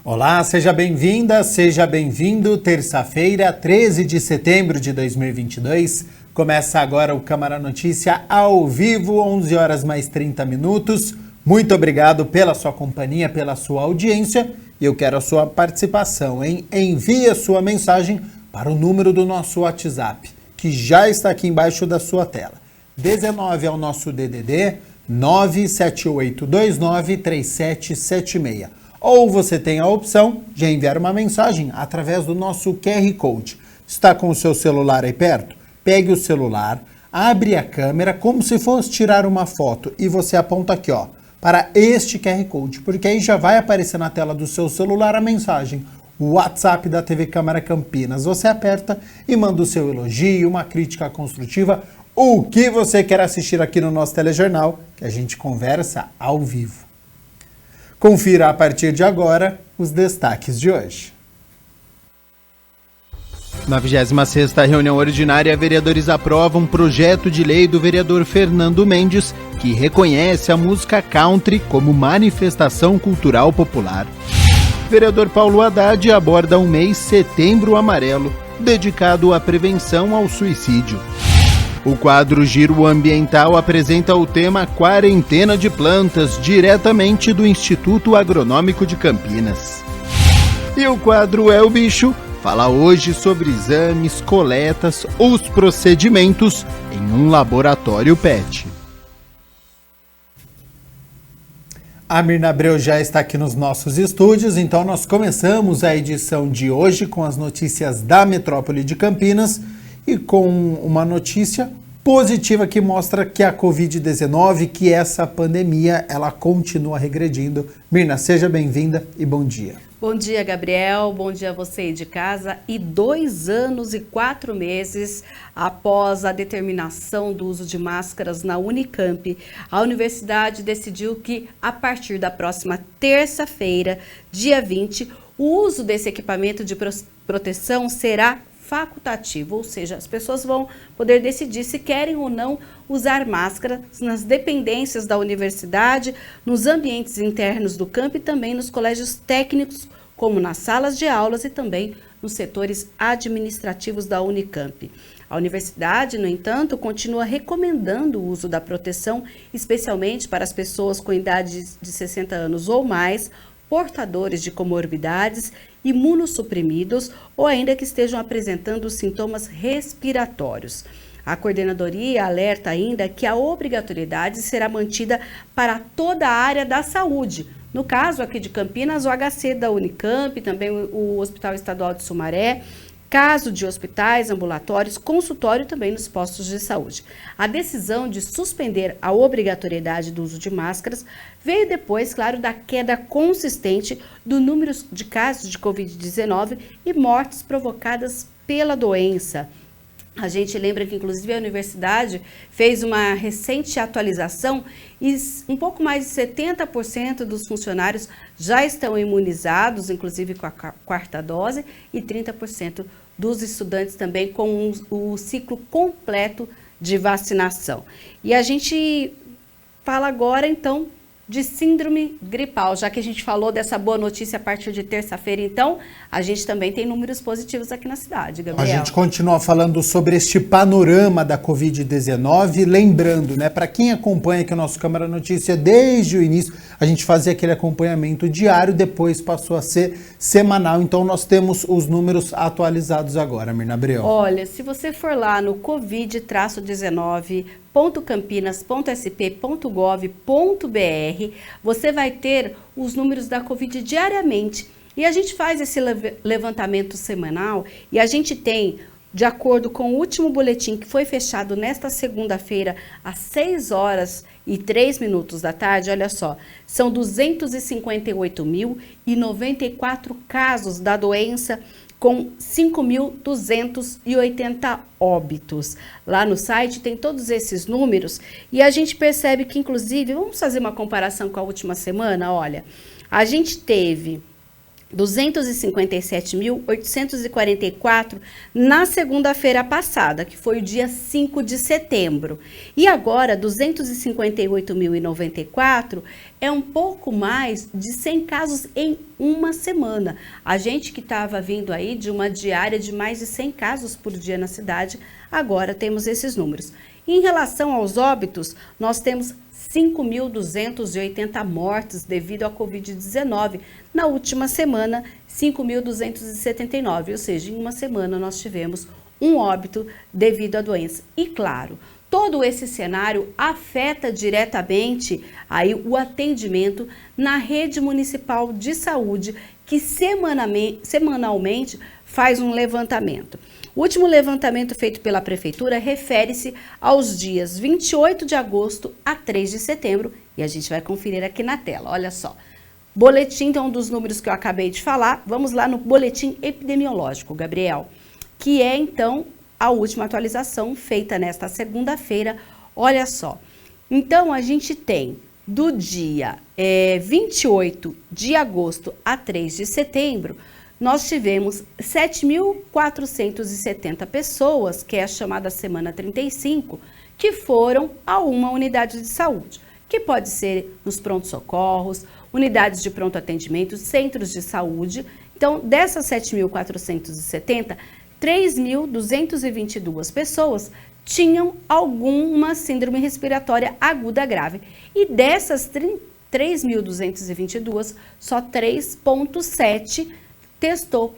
Olá, seja bem-vinda, seja bem-vindo. Terça-feira, 13 de setembro de 2022. Começa agora o Câmara Notícia ao vivo, 11 horas mais 30 minutos. Muito obrigado pela sua companhia, pela sua audiência. E eu quero a sua participação, hein? Envie a sua mensagem para o número do nosso WhatsApp, que já está aqui embaixo da sua tela. 19 é o nosso DDD, 978293776. Ou você tem a opção de enviar uma mensagem através do nosso QR Code. Está com o seu celular aí perto? Pegue o celular, abre a câmera como se fosse tirar uma foto e você aponta aqui, ó, para este QR Code, porque aí já vai aparecer na tela do seu celular a mensagem, o WhatsApp da TV Câmara Campinas. Você aperta e manda o seu elogio, uma crítica construtiva, o que você quer assistir aqui no nosso telejornal, que a gente conversa ao vivo. Confira a partir de agora os destaques de hoje. Na 26ª reunião ordinária, vereadores aprovam um projeto de lei do vereador Fernando Mendes, que reconhece a música country como manifestação cultural popular. Vereador Paulo Haddad aborda o mês Setembro Amarelo, dedicado à prevenção ao suicídio. O quadro Giro Ambiental apresenta o tema Quarentena de Plantas, diretamente do Instituto Agronômico de Campinas. E o quadro É o Bicho fala hoje sobre exames, coletas, os procedimentos em um laboratório PET. A Mirna Abreu já está aqui nos nossos estúdios, então nós começamos a edição de hoje com as notícias da metrópole de Campinas e com uma notícia positiva que mostra que a Covid-19, que essa pandemia, ela continua regredindo. Mirna, seja bem-vinda e bom dia. Bom dia, Gabriel. Bom dia a você aí de casa. E 2 anos e 4 meses após a determinação do uso de máscaras na Unicamp, a universidade decidiu que, a partir da próxima terça-feira, dia 20, o uso desse equipamento de proteção será facultativo, ou seja, as pessoas vão poder decidir se querem ou não usar máscaras nas dependências da universidade, nos ambientes internos do campo e também nos colégios técnicos, como nas salas de aulas e também nos setores administrativos da Unicamp. A universidade, no entanto, continua recomendando o uso da proteção, especialmente para as pessoas com idade de 60 anos ou mais, portadores de comorbidades, imunossuprimidos ou ainda que estejam apresentando sintomas respiratórios. A coordenadoria alerta ainda que a obrigatoriedade será mantida para toda a área da saúde. No caso aqui de Campinas, o HC da Unicamp, também o Hospital Estadual de Sumaré, caso de hospitais, ambulatórios, consultório também nos postos de saúde. A decisão de suspender a obrigatoriedade do uso de máscaras veio depois, claro, da queda consistente do número de casos de Covid-19 e mortes provocadas pela doença. A gente lembra que, inclusive, a universidade fez uma recente atualização e um pouco mais de 70% dos funcionários já estão imunizados, inclusive com a 4ª dose, e 30% dos estudantes também com o ciclo completo de vacinação. E a gente fala agora, então, de síndrome gripal, já que a gente falou dessa boa notícia a partir de terça-feira, então, a gente também tem números positivos aqui na cidade, Gabriel. A gente continua falando sobre este panorama da Covid-19, lembrando, né, para quem acompanha aqui o nosso Câmara Notícia desde o início, a gente fazia aquele acompanhamento diário, depois passou a ser semanal, então nós temos os números atualizados agora, Mirna Abreu. Olha, se você for lá no covid-19.campinas.sp.gov.br, você vai ter os números da Covid diariamente. E a gente faz esse levantamento semanal e a gente tem, de acordo com o último boletim que foi fechado nesta segunda-feira, às 6h03 da tarde, olha só, são 258.094 casos da doença, com 5.280 óbitos. Lá no site tem todos esses números e a gente percebe que, inclusive, vamos fazer uma comparação com a última semana, olha, a gente teve 257.844 na segunda-feira passada, que foi o dia 5 de setembro. E agora, 258.094 é um pouco mais de 100 casos em uma semana. A gente que estava vindo aí de uma diária de mais de 100 casos por dia na cidade, agora temos esses números. Em relação aos óbitos, nós temos 5.280 mortes devido à Covid-19. Na última semana, 5.279, ou seja, em uma semana nós tivemos um óbito devido à doença. E claro, todo esse cenário afeta diretamente aí o atendimento na rede municipal de saúde, que semanalmente faz um levantamento. O último levantamento feito pela Prefeitura refere-se aos dias 28 de agosto a 3 de setembro, e a gente vai conferir aqui na tela, olha só. Boletim, então, um dos números que eu acabei de falar, vamos lá no boletim epidemiológico, Gabriel, que é, então, a última atualização feita nesta segunda-feira, olha só. Então, a gente tem do dia 28 de agosto a 3 de setembro, nós tivemos 7.470 pessoas, que é a chamada semana 35, que foram a uma unidade de saúde, que pode ser nos prontos-socorros, unidades de pronto atendimento, centros de saúde. Então, dessas 7.470, 3.222 pessoas tinham alguma síndrome respiratória aguda grave. E dessas 3.222, só 3,7% testou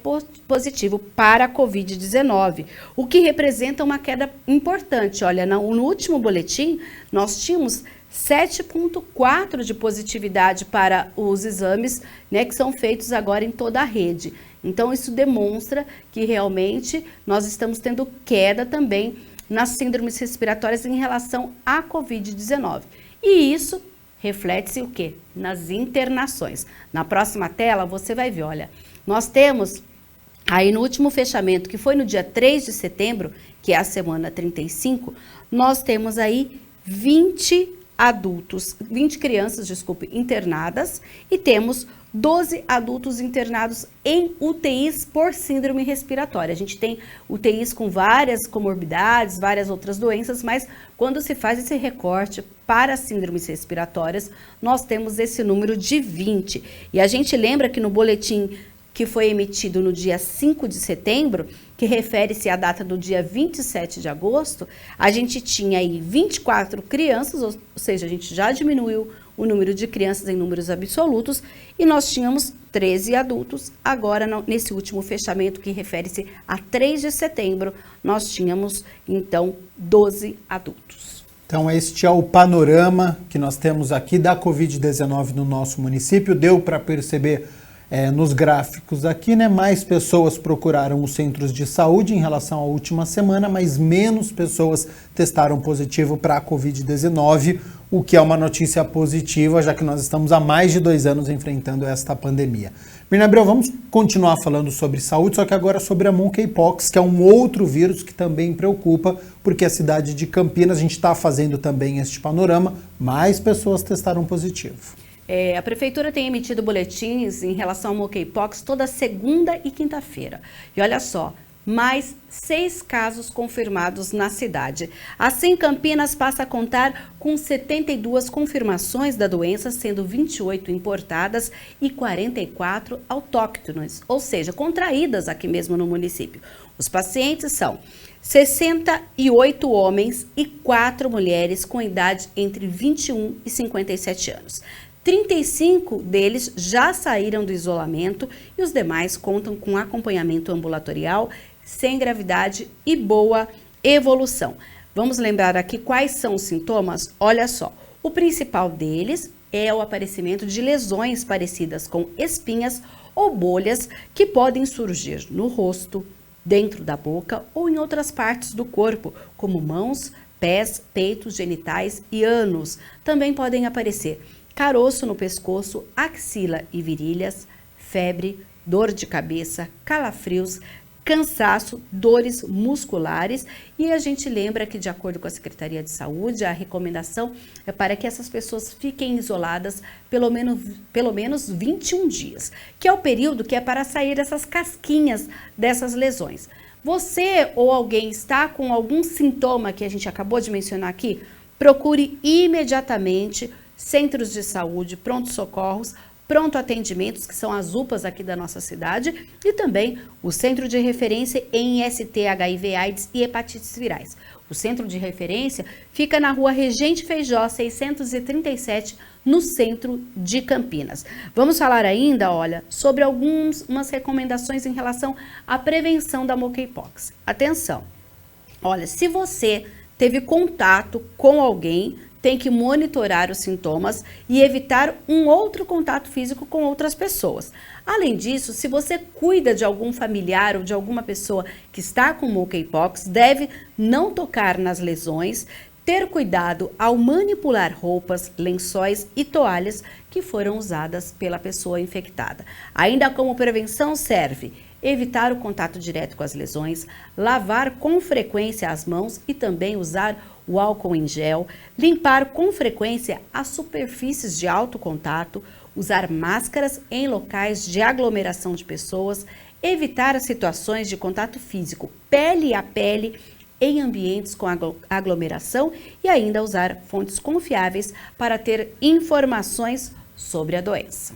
positivo para a Covid-19, o que representa uma queda importante. Olha, no último boletim, nós tínhamos 7,4% de positividade para os exames, né, que são feitos agora em toda a rede. Então, isso demonstra que realmente nós estamos tendo queda também nas síndromes respiratórias em relação à Covid-19. E isso reflete-se o quê? Nas internações. Na próxima tela, você vai ver, olha, nós temos aí no último fechamento, que foi no dia 3 de setembro, que é a semana 35, nós temos aí 20 crianças, internadas, e temos 12 adultos internados em UTIs por síndrome respiratória. A gente tem UTIs com várias comorbidades, várias outras doenças, mas quando se faz esse recorte para síndromes respiratórias, nós temos esse número de 20. E a gente lembra que no boletim que foi emitido no dia 5 de setembro, que refere-se à data do dia 27 de agosto, a gente tinha aí 24 crianças, ou seja, a gente já diminuiu o número de crianças em números absolutos, e nós tínhamos 13 adultos. Agora, nesse último fechamento, que refere-se a 3 de setembro, nós tínhamos, então, 12 adultos. Então, este é o panorama que nós temos aqui da Covid-19 no nosso município. Deu para perceber nos gráficos aqui, né? Mais pessoas procuraram os centros de saúde em relação à última semana, mas menos pessoas testaram positivo para a Covid-19, o que é uma notícia positiva, já que nós estamos há mais de 2 anos enfrentando esta pandemia. Mirna Abreu, vamos continuar falando sobre saúde, só que agora sobre a Monkeypox, que é um outro vírus que também preocupa, porque a cidade de Campinas, a gente está fazendo também este panorama, mais pessoas testaram positivo. A Prefeitura tem emitido boletins em relação ao Monkeypox toda segunda e quinta-feira. E olha só, mais 6 casos confirmados na cidade. Assim, Campinas passa a contar com 72 confirmações da doença, sendo 28 importadas e 44 autóctones, ou seja, contraídas aqui mesmo no município. Os pacientes são 68 homens e 4 mulheres com idade entre 21 e 57 anos. 35 deles já saíram do isolamento e os demais contam com acompanhamento ambulatorial, sem gravidade e boa evolução. Vamos lembrar aqui quais são os sintomas? Olha só, o principal deles é o aparecimento de lesões parecidas com espinhas ou bolhas que podem surgir no rosto, dentro da boca ou em outras partes do corpo, como mãos, pés, peitos, genitais e ânus. Também podem aparecer caroço no pescoço, axila e virilhas, febre, dor de cabeça, calafrios, cansaço, dores musculares, e a gente lembra que, de acordo com a Secretaria de Saúde, a recomendação é para que essas pessoas fiquem isoladas pelo menos 21 dias, que é o período que é para sair essas casquinhas dessas lesões. Você ou alguém está com algum sintoma que a gente acabou de mencionar aqui, procure imediatamente centros de saúde, pronto-socorros, pronto atendimentos, que são as UPAs aqui da nossa cidade, e também o Centro de Referência em IST, HIV, AIDS e hepatites virais. O Centro de Referência fica na Rua Regente Feijó, 637, no centro de Campinas. Vamos falar ainda, olha, sobre umas recomendações em relação à prevenção da monkeypox. Atenção, olha, se você teve contato com alguém, tem que monitorar os sintomas e evitar um outro contato físico com outras pessoas. Além disso, se você cuida de algum familiar ou de alguma pessoa que está com monkeypox, deve não tocar nas lesões, ter cuidado ao manipular roupas, lençóis e toalhas que foram usadas pela pessoa infectada. Ainda como prevenção serve evitar o contato direto com as lesões, lavar com frequência as mãos e também usar o álcool em gel, limpar com frequência as superfícies de alto contato, usar máscaras em locais de aglomeração de pessoas, evitar as situações de contato físico pele a pele em ambientes com aglomeração e ainda usar fontes confiáveis para ter informações sobre a doença.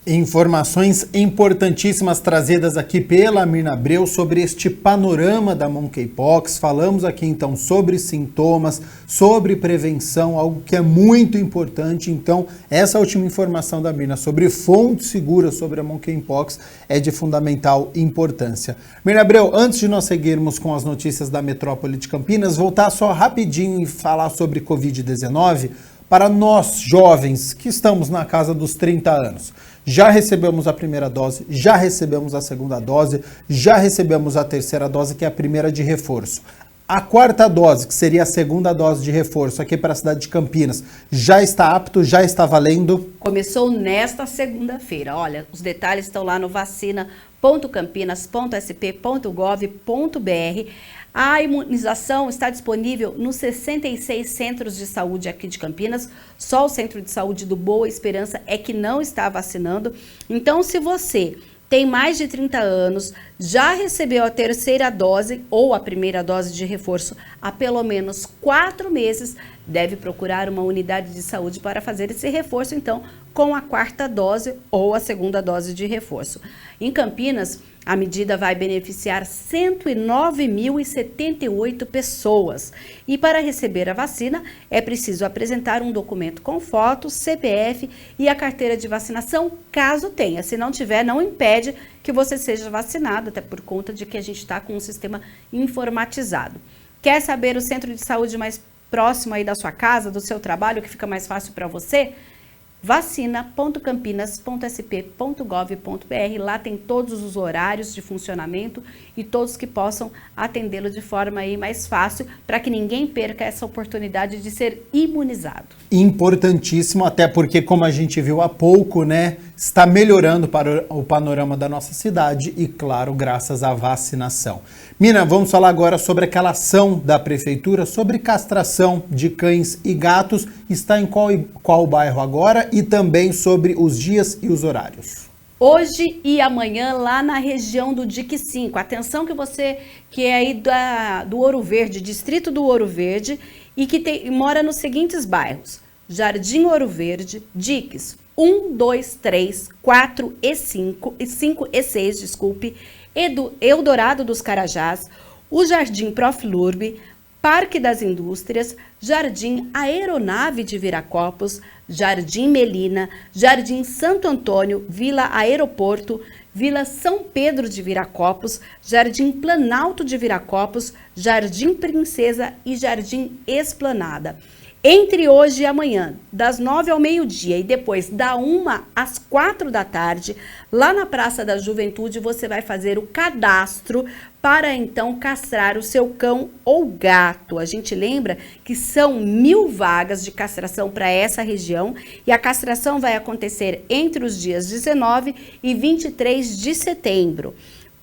Informações importantíssimas trazidas aqui pela Mirna Abreu sobre este panorama da monkeypox. Falamos aqui então sobre sintomas, sobre prevenção, algo que é muito importante. Então, essa última informação da Mirna sobre fontes seguras sobre a monkeypox é de fundamental importância. Mirna Abreu, antes de nós seguirmos com as notícias da metrópole de Campinas, voltar só rapidinho e falar sobre Covid-19 para nós jovens que estamos na casa dos 30 anos. Já recebemos a primeira dose, já recebemos a segunda dose, já recebemos a terceira dose, que é a primeira de reforço. A quarta dose, que seria a segunda dose de reforço aqui para a cidade de Campinas, já está apto, já está valendo? Começou nesta segunda-feira. Olha, os detalhes estão lá no vacina.campinas.sp.gov.br. A imunização está disponível nos 66 centros de saúde aqui de Campinas. Só o Centro de Saúde do Boa Esperança é que não está vacinando. Então, se você tem mais de 30 anos, já recebeu a terceira dose ou a primeira dose de reforço há pelo menos 4 meses, deve procurar uma unidade de saúde para fazer esse reforço, então, com a quarta dose ou a segunda dose de reforço. Em Campinas, a medida vai beneficiar 109.078 pessoas. E para receber a vacina, é preciso apresentar um documento com foto, CPF e a carteira de vacinação, caso tenha. Se não tiver, não impede que você seja vacinado, até por conta de que a gente está com um sistema informatizado. Quer saber o centro de saúde mais próximo aí da sua casa, do seu trabalho, que fica mais fácil para você? vacina.campinas.sp.gov.br. Lá tem todos os horários de funcionamento e todos que possam atendê-lo de forma aí mais fácil, para que ninguém perca essa oportunidade de ser imunizado. Importantíssimo, até porque, como a gente viu há pouco, né, está melhorando para o panorama da nossa cidade e, claro, graças à vacinação. Mina, vamos falar agora sobre aquela ação da prefeitura sobre castração de cães e gatos. Está em qual bairro agora e também sobre os dias e os horários? Hoje e amanhã lá na região do DIC 5. Atenção que você que é aí do Ouro Verde, distrito do Ouro Verde, e que mora nos seguintes bairros: Jardim Ouro Verde, DICs 1, 2, 3, 4 e 5 e 6, desculpe, Eldorado dos Carajás, o Jardim Profilurbe, Parque das Indústrias, Jardim Aeronave de Viracopos, Jardim Melina, Jardim Santo Antônio, Vila Aeroporto, Vila São Pedro de Viracopos, Jardim Planalto de Viracopos, Jardim Princesa e Jardim Esplanada. Entre hoje e amanhã, das 9 ao meio-dia e depois da 1 às 4 da tarde, lá na Praça da Juventude, você vai fazer o cadastro para então castrar o seu cão ou gato. A gente lembra que são 1.000 vagas de castração para essa região e a castração vai acontecer entre os dias 19 e 23 de setembro.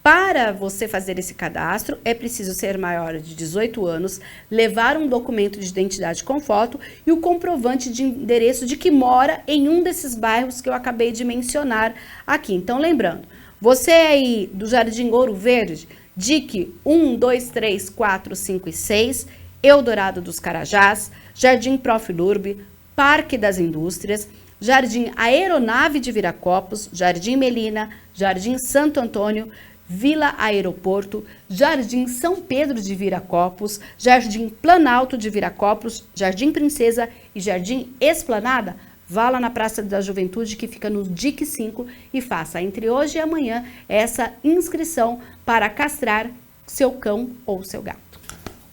Para você fazer esse cadastro, é preciso ser maior de 18 anos, levar um documento de identidade com foto e o comprovante de endereço de que mora em um desses bairros que eu acabei de mencionar aqui. Então, lembrando, você aí do Jardim Ouro Verde, DIC 1, 2, 3, 4, 5 e 6, Eldorado dos Carajás, Jardim Profilurb, Parque das Indústrias, Jardim Aeronave de Viracopos, Jardim Melina, Jardim Santo Antônio, Vila Aeroporto, Jardim São Pedro de Viracopos, Jardim Planalto de Viracopos, Jardim Princesa e Jardim Esplanada. Vá lá na Praça da Juventude, que fica no DIC 5, e faça entre hoje e amanhã essa inscrição para castrar seu cão ou seu gato.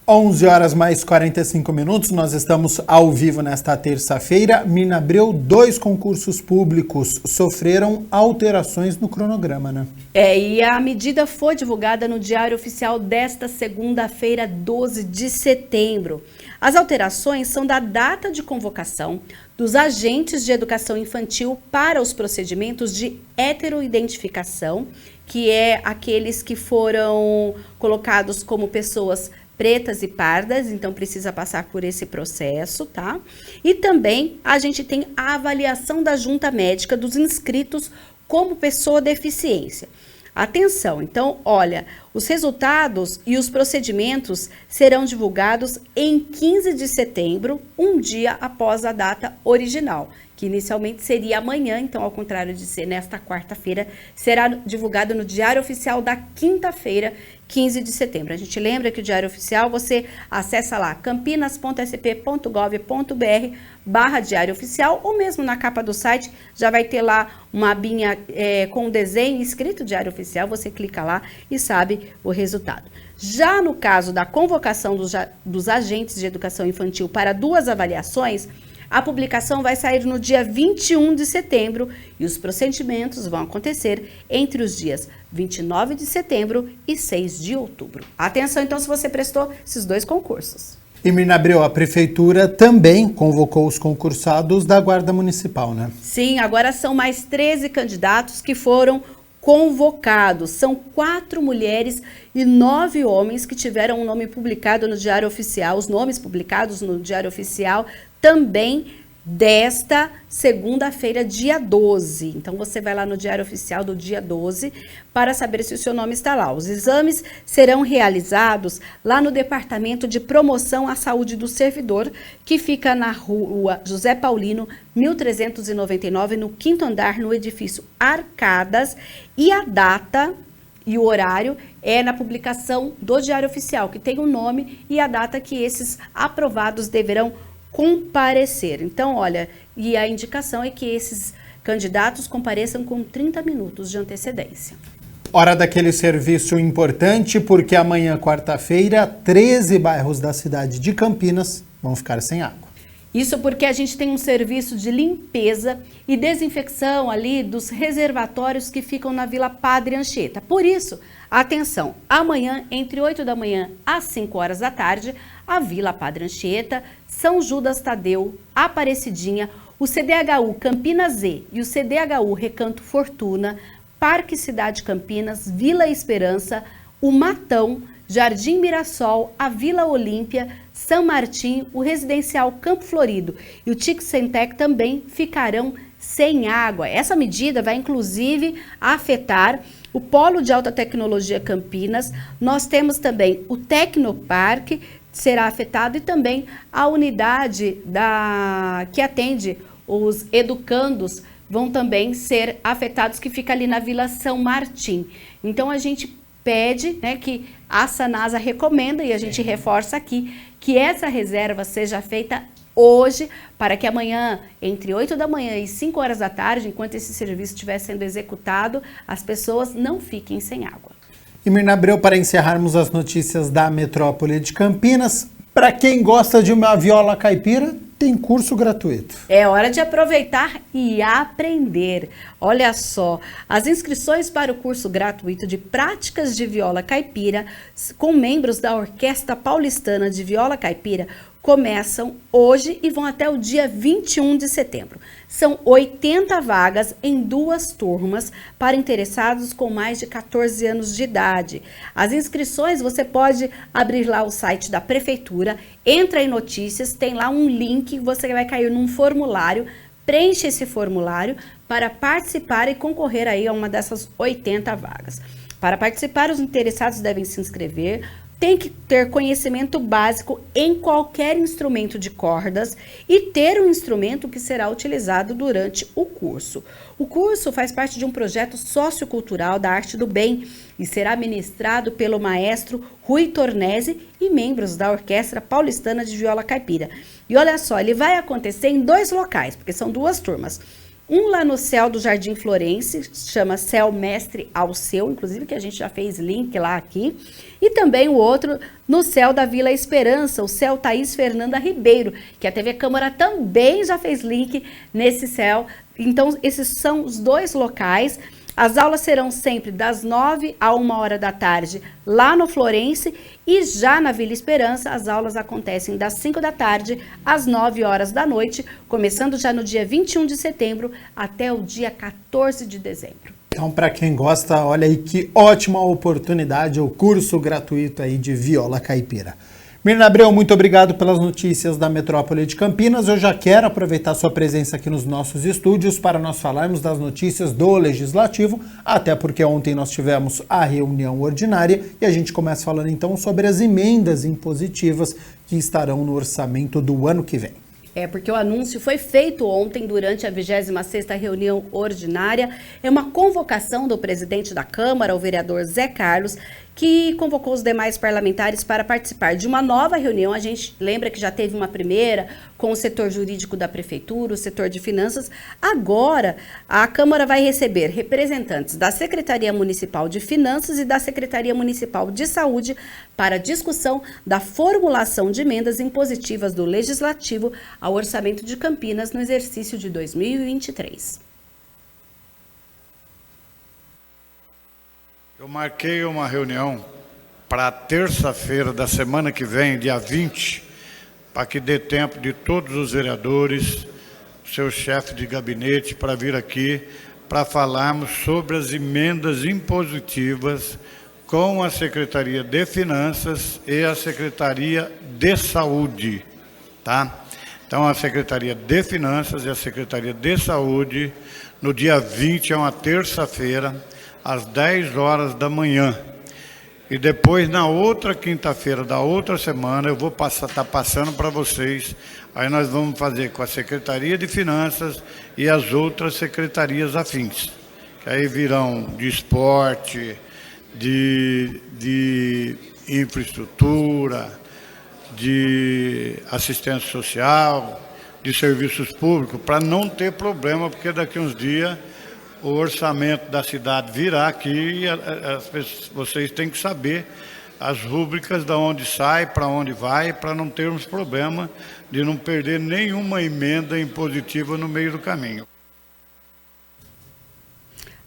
11 horas mais 45 minutos, nós estamos ao vivo nesta terça-feira. Mirna Abreu, 2 concursos públicos sofreram alterações no cronograma, né? E a medida foi divulgada no Diário Oficial desta segunda-feira, 12 de setembro. As alterações são da data de convocação dos agentes de educação infantil para os procedimentos de heteroidentificação, que é aqueles que foram colocados como pessoas pretas e pardas, então precisa passar por esse processo, tá? E também a gente tem a avaliação da junta médica dos inscritos como pessoa deficiência. Atenção, então, olha, os resultados e os procedimentos serão divulgados em 15 de setembro, um dia após a data original, que inicialmente seria amanhã, então, ao contrário de ser nesta quarta-feira, será divulgado no Diário Oficial da quinta-feira, 15 de setembro. A gente lembra que o Diário Oficial, você acessa lá campinas.sp.gov.br/Diário Oficial, ou mesmo na capa do site, já vai ter lá uma abinha com o desenho escrito Diário Oficial, você clica lá e sabe o resultado. Já no caso da convocação dos agentes de educação infantil para 2 avaliações, a publicação vai sair no dia 21 de setembro e os procedimentos vão acontecer entre os dias 29 de setembro e 6 de outubro. Atenção, então, se você prestou esses 2 concursos. E Mirna Abreu, a Prefeitura também convocou os concursados da Guarda Municipal, né? Sim, agora são mais 13 candidatos que foram convocados. São 4 mulheres e 9 homens que tiveram um nome publicado no Diário Oficial, os nomes publicados no Diário Oficial também desta segunda-feira, dia 12. Então, você vai lá no Diário Oficial do dia 12 para saber se o seu nome está lá. Os exames serão realizados lá no Departamento de Promoção à Saúde do Servidor, que fica na rua José Paulino, 1399, no 5º andar, no edifício Arcadas. E a data e o horário é na publicação do Diário Oficial, que tem o nome e a data que esses aprovados deverão comparecer. Então, olha, e a indicação é que esses candidatos compareçam com 30 minutos de antecedência. Hora daquele serviço importante, porque amanhã, quarta-feira, 13 bairros da cidade de Campinas vão ficar sem água. Isso porque a gente tem um serviço de limpeza e desinfecção ali dos reservatórios que ficam na Vila Padre Anchieta. Por isso, atenção, amanhã, entre 8 da manhã às 5 horas da tarde, a Vila Padre Anchieta, São Judas Tadeu, Aparecidinha, o CDHU Campinas Z e o CDHU Recanto Fortuna, Parque Cidade Campinas, Vila Esperança, o Matão, Jardim Mirassol, a Vila Olímpia, São Martim, o Residencial Campo Florido e o TIC Centec também ficarão sem água. Essa medida vai inclusive afetar o Polo de Alta Tecnologia Campinas. Nós temos também o Tecnoparque, será afetado, e também a unidade que atende os educandos vão também ser afetados, que fica ali na Vila São Martim. Então a gente pede, né, que a Sanasa recomenda, e a gente reforça aqui, que essa reserva seja feita hoje, para que amanhã, entre 8 da manhã e 5 horas da tarde, enquanto esse serviço estiver sendo executado, as pessoas não fiquem sem água. E Mirna Abreu, para encerrarmos as notícias da metrópole de Campinas, para quem gosta de uma viola caipira, tem curso gratuito. É hora de aproveitar e aprender. Olha só, as inscrições para o curso gratuito de práticas de viola caipira com membros da Orquestra Paulistana de Viola Caipira começam hoje e vão até o dia 21 de setembro. São 80 vagas em 2 turmas para interessados com mais de 14 anos de idade. As inscrições você pode abrir lá o site da prefeitura, entra em notícias, tem lá um link, você vai cair num formulário, preenche esse formulário para participar e concorrer aí a uma dessas 80 vagas. Para participar, os interessados devem se inscrever, tem que ter conhecimento básico em qualquer instrumento de cordas e ter um instrumento que será utilizado durante o curso. O curso faz parte de um projeto sociocultural da Arte do Bem e será ministrado pelo maestro Rui Tornese e membros da Orquestra Paulistana de Viola Caipira. E olha só, ele vai acontecer em 2 locais, porque são 2 turmas. Um lá no céu do Jardim Florense, chama Céu Mestre Alceu, inclusive que a gente já fez link lá aqui. E também o outro no céu da Vila Esperança, o céu Thaís Fernanda Ribeiro, que a TV Câmara também já fez link nesse céu. Então, esses são os 2 locais. As aulas serão sempre das 9 a 1 hora da tarde lá no Florense e já na Vila Esperança as aulas acontecem das 5 da tarde às 9 horas da noite, começando já no dia 21 de setembro até o dia 14 de dezembro. Então, para quem gosta, olha aí que ótima oportunidade, o curso gratuito aí de viola caipira. Mirna Abreu, muito obrigado pelas notícias da Metrópole de Campinas. Eu já quero aproveitar sua presença aqui nos nossos estúdios para nós falarmos das notícias do Legislativo, até porque ontem nós tivemos a reunião ordinária e a gente começa falando então sobre as emendas impositivas que estarão no orçamento do ano que vem. Porque o anúncio foi feito ontem durante a 26ª reunião ordinária. É uma convocação do presidente da Câmara, o vereador Zé Carlos, que convocou os demais parlamentares para participar de uma nova reunião. A gente lembra que já teve uma primeira com o setor jurídico da Prefeitura, o setor de finanças. Agora, a Câmara vai receber representantes da Secretaria Municipal de Finanças e da Secretaria Municipal de Saúde para discussão da formulação de emendas impositivas do Legislativo ao Orçamento de Campinas no exercício de 2023. Eu marquei uma reunião para terça-feira da semana que vem, dia 20, para que dê tempo de todos os vereadores, seu chefe de gabinete, para vir aqui para falarmos sobre as emendas impositivas com a Secretaria de Finanças e a Secretaria de Saúde, tá? Então, a Secretaria de Finanças e a Secretaria de Saúde, no dia 20, é uma terça-feira, às 10 horas da manhã. E depois, na outra quinta-feira da outra semana, eu vou estar passando para vocês. Aí nós vamos fazer com a Secretaria de Finanças e as outras secretarias afins. Que aí virão de esporte, de infraestrutura, de assistência social, de serviços públicos, para não ter problema, porque daqui uns dias o orçamento da cidade virá aqui e vocês têm que saber as rúbricas de onde sai, para onde vai, para não termos problema de não perder nenhuma emenda impositiva no meio do caminho.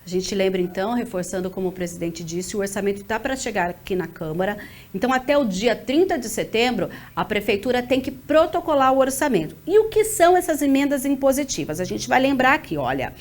A gente lembra então, reforçando como o presidente disse, o orçamento está para chegar aqui na Câmara. Então, até o dia 30 de setembro, a Prefeitura tem que protocolar o orçamento. E o que são essas emendas impositivas? A gente vai lembrar aqui, olha.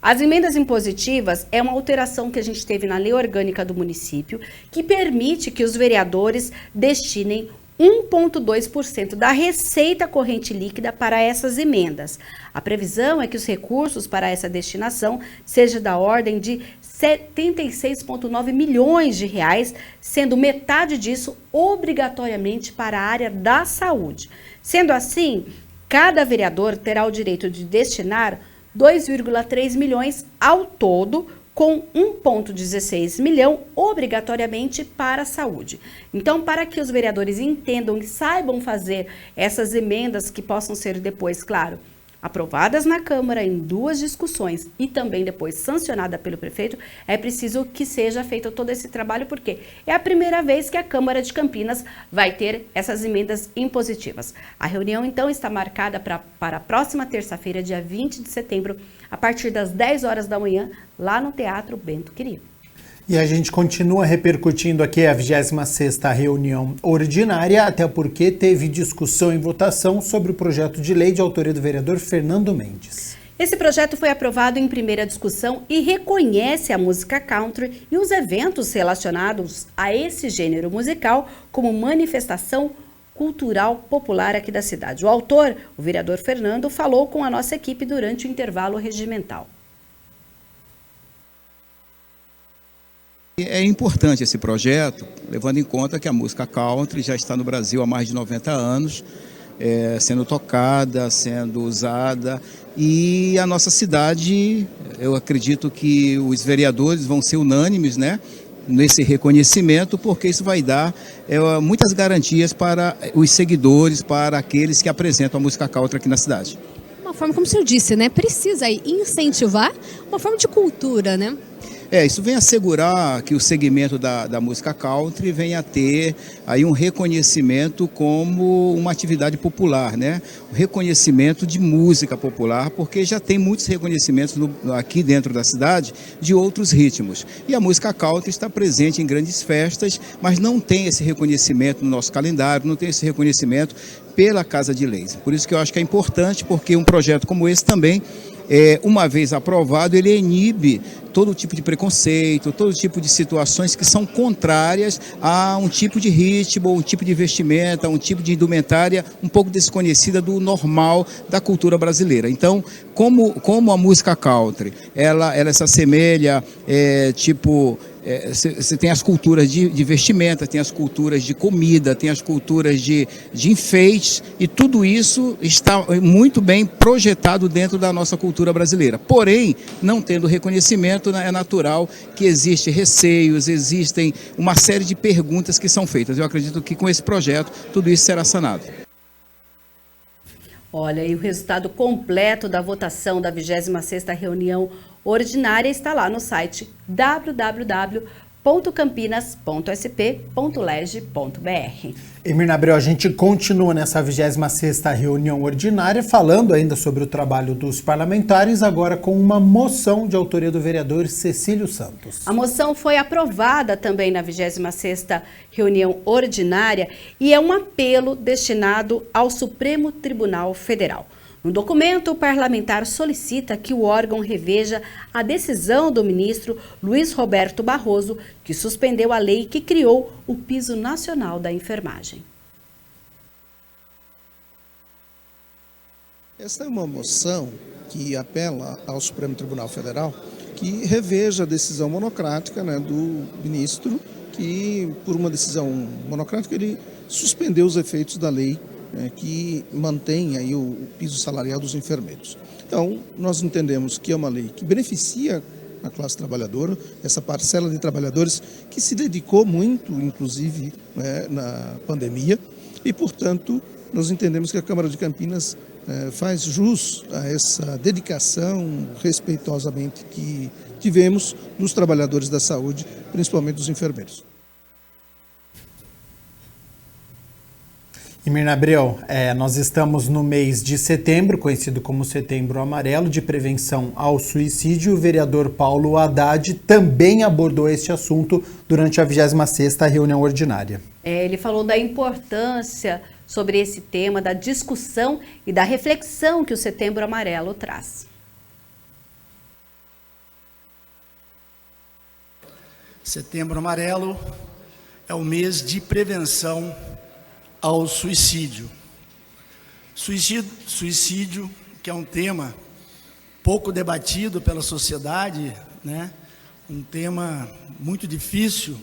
As emendas impositivas é uma alteração que a gente teve na lei orgânica do município, que permite que os vereadores destinem 1,2% da receita corrente líquida para essas emendas. A previsão é que os recursos para essa destinação seja da ordem de 76,9 milhões de reais, sendo metade disso obrigatoriamente para a área da saúde. Sendo assim, cada vereador terá o direito de destinar 2,3 milhões ao todo, com 1,16 milhão obrigatoriamente para a saúde. Então, para que os vereadores entendam e saibam fazer essas emendas que possam ser depois, claro, aprovadas na Câmara em 2 discussões e também depois sancionada pelo prefeito, é preciso que seja feito todo esse trabalho, porque é a primeira vez que a Câmara de Campinas vai ter essas emendas impositivas. A reunião, então, está marcada para a próxima terça-feira, dia 20 de setembro, a partir das 10 horas da manhã, lá no Teatro Bento Quirino. E a gente continua repercutindo aqui a 26ª reunião ordinária, até porque teve discussão e votação sobre o projeto de lei de autoria do vereador Fernando Mendes. Esse projeto foi aprovado em primeira discussão e reconhece a música country e os eventos relacionados a esse gênero musical como manifestação cultural popular aqui da cidade. O autor, o vereador Fernando, falou com a nossa equipe durante o intervalo regimental. É importante esse projeto, levando em conta que a música country já está no Brasil há mais de 90 anos, sendo tocada, sendo usada, e a nossa cidade, eu acredito que os vereadores vão ser unânimes, né, nesse reconhecimento, porque isso vai dar muitas garantias para os seguidores, para aqueles que apresentam a música country aqui na cidade. Uma forma, como o senhor disse, né, precisa incentivar uma forma de cultura, né? Isso vem assegurar que o segmento da música country venha a ter aí um reconhecimento como uma atividade popular, né? O reconhecimento de música popular, porque já tem muitos reconhecimentos aqui dentro da cidade de outros ritmos. E a música country está presente em grandes festas, mas não tem esse reconhecimento no nosso calendário, não tem esse reconhecimento pela Casa de Leis. Por isso que eu acho que é importante, porque um projeto como esse também, uma vez aprovado, ele inibe todo tipo de preconceito, todo tipo de situações que são contrárias a um tipo de ritmo, um tipo de vestimenta, um tipo de indumentária um pouco desconhecida do normal da cultura brasileira. Então, como a música country, ela se assemelha, você tem as culturas de vestimenta, tem as culturas de comida, tem as culturas de enfeites, e tudo isso está muito bem projetado dentro da nossa cultura brasileira. Porém, não tendo reconhecimento, é natural que existem receios, existem uma série de perguntas que são feitas. Eu acredito que com esse projeto tudo isso será sanado. Olha, e o resultado completo da votação da 26ª reunião ordinária está lá no site www.campinas.sp.leg.br. Mirna Abreu, a gente continua nessa 26ª reunião ordinária, falando ainda sobre o trabalho dos parlamentares, agora com uma moção de autoria do vereador Cecílio Santos. A moção foi aprovada também na 26ª reunião ordinária e é um apelo destinado ao Supremo Tribunal Federal. No documento, o parlamentar solicita que o órgão reveja a decisão do ministro Luiz Roberto Barroso, que suspendeu a lei que criou o Piso Nacional da Enfermagem. Esta é uma moção que apela ao Supremo Tribunal Federal que reveja a decisão monocrática, né, do ministro, que por uma decisão monocrática ele suspendeu os efeitos da lei que mantém aí o piso salarial dos enfermeiros. Então, nós entendemos que é uma lei que beneficia a classe trabalhadora, essa parcela de trabalhadores que se dedicou muito, inclusive, na pandemia, e, portanto, nós entendemos que a Câmara de Campinas faz jus a essa dedicação respeitosamente que tivemos dos trabalhadores da saúde, principalmente dos enfermeiros. E Mirna Abreu, nós estamos no mês de setembro, conhecido como Setembro Amarelo, de prevenção ao suicídio. O vereador Paulo Haddad também abordou este assunto durante a 26ª reunião ordinária. Ele falou da importância sobre esse tema, da discussão e da reflexão que o Setembro Amarelo traz. Setembro Amarelo é o mês de prevenção ao suicídio. Suicídio, que é um tema pouco debatido pela sociedade, né? Um tema muito difícil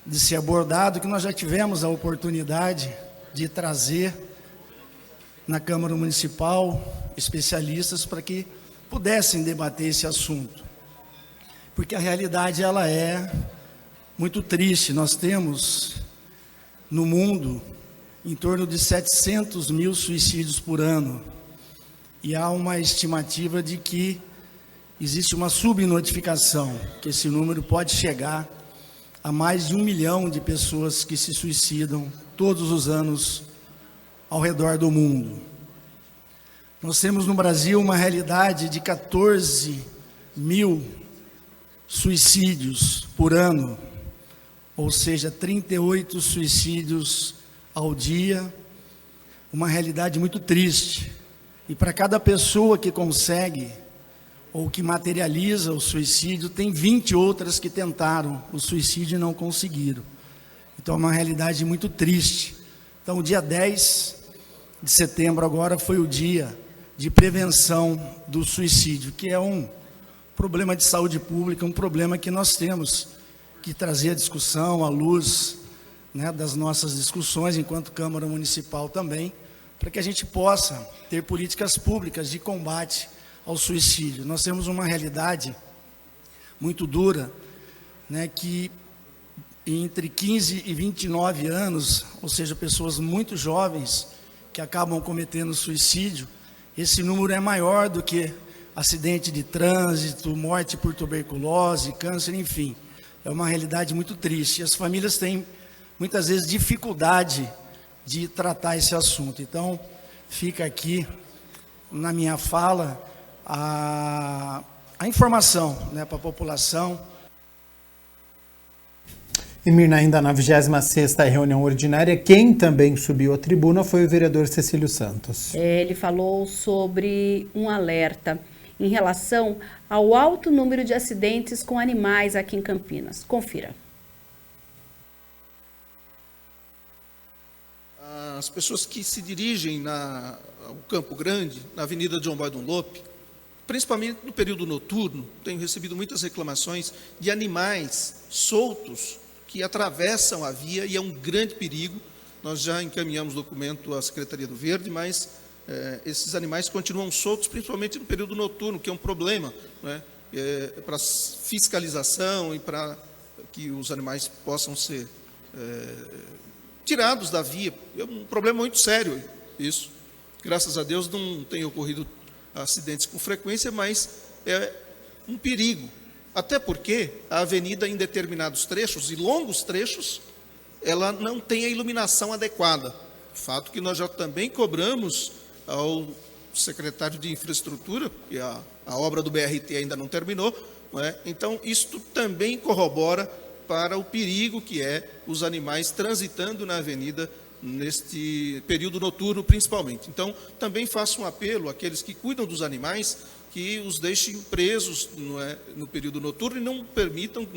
de ser abordado, que nós já tivemos a oportunidade de trazer na Câmara Municipal especialistas para que pudessem debater esse assunto. Porque a realidade ela é muito triste. Nós temos no mundo em torno de 700 mil suicídios por ano. E há uma estimativa de que existe uma subnotificação, que esse número pode chegar a mais de 1 milhão de pessoas que se suicidam todos os anos ao redor do mundo. Nós temos no Brasil uma realidade de 14 mil suicídios por ano, ou seja, 38 suicídios ao dia, uma realidade muito triste. E para cada pessoa que consegue ou que materializa o suicídio, tem 20 outras que tentaram o suicídio e não conseguiram. Então é uma realidade muito triste. Então o dia 10 de setembro agora foi o dia de prevenção do suicídio, que é um problema de saúde pública, um problema que nós temos que trazer a discussão, à luz, né, das nossas discussões enquanto Câmara Municipal também, para que a gente possa ter políticas públicas de combate ao suicídio. Nós temos uma realidade muito dura, né, que entre 15 e 29 anos, ou seja, pessoas muito jovens que acabam cometendo suicídio, esse número é maior do que acidente de trânsito, morte por tuberculose, câncer, enfim. É uma realidade muito triste. As famílias têm, muitas vezes, dificuldade de tratar esse assunto. Então, fica aqui, na minha fala, a informação, né, para a população. E Mirna, ainda na 26ª reunião ordinária, quem também subiu à tribuna foi o vereador Cecílio Santos. Ele falou sobre um alerta em relação ao alto número de acidentes com animais aqui em Campinas. Confira. As pessoas que se dirigem ao Campo Grande, na Avenida João Boy Dunlop, principalmente no período noturno, tenho recebido muitas reclamações de animais soltos que atravessam a via e é um grande perigo. Nós já encaminhamos documento à Secretaria do Verde, mas esses animais continuam soltos, principalmente no período noturno, que é um problema, né, para fiscalização e para que os animais possam ser tirados da via. É um problema muito sério isso. Graças a Deus não tem ocorrido acidentes com frequência, mas é um perigo. Até porque a avenida, em determinados trechos, e longos trechos, ela não tem a iluminação adequada. Fato que nós já também cobramos ao secretário de Infraestrutura, que a obra do BRT ainda não terminou, não é? Então, isto também corrobora para o perigo que é os animais transitando na avenida neste período noturno, principalmente. Então, também faço um apelo àqueles que cuidam dos animais, que os deixem presos no período noturno e não permitam,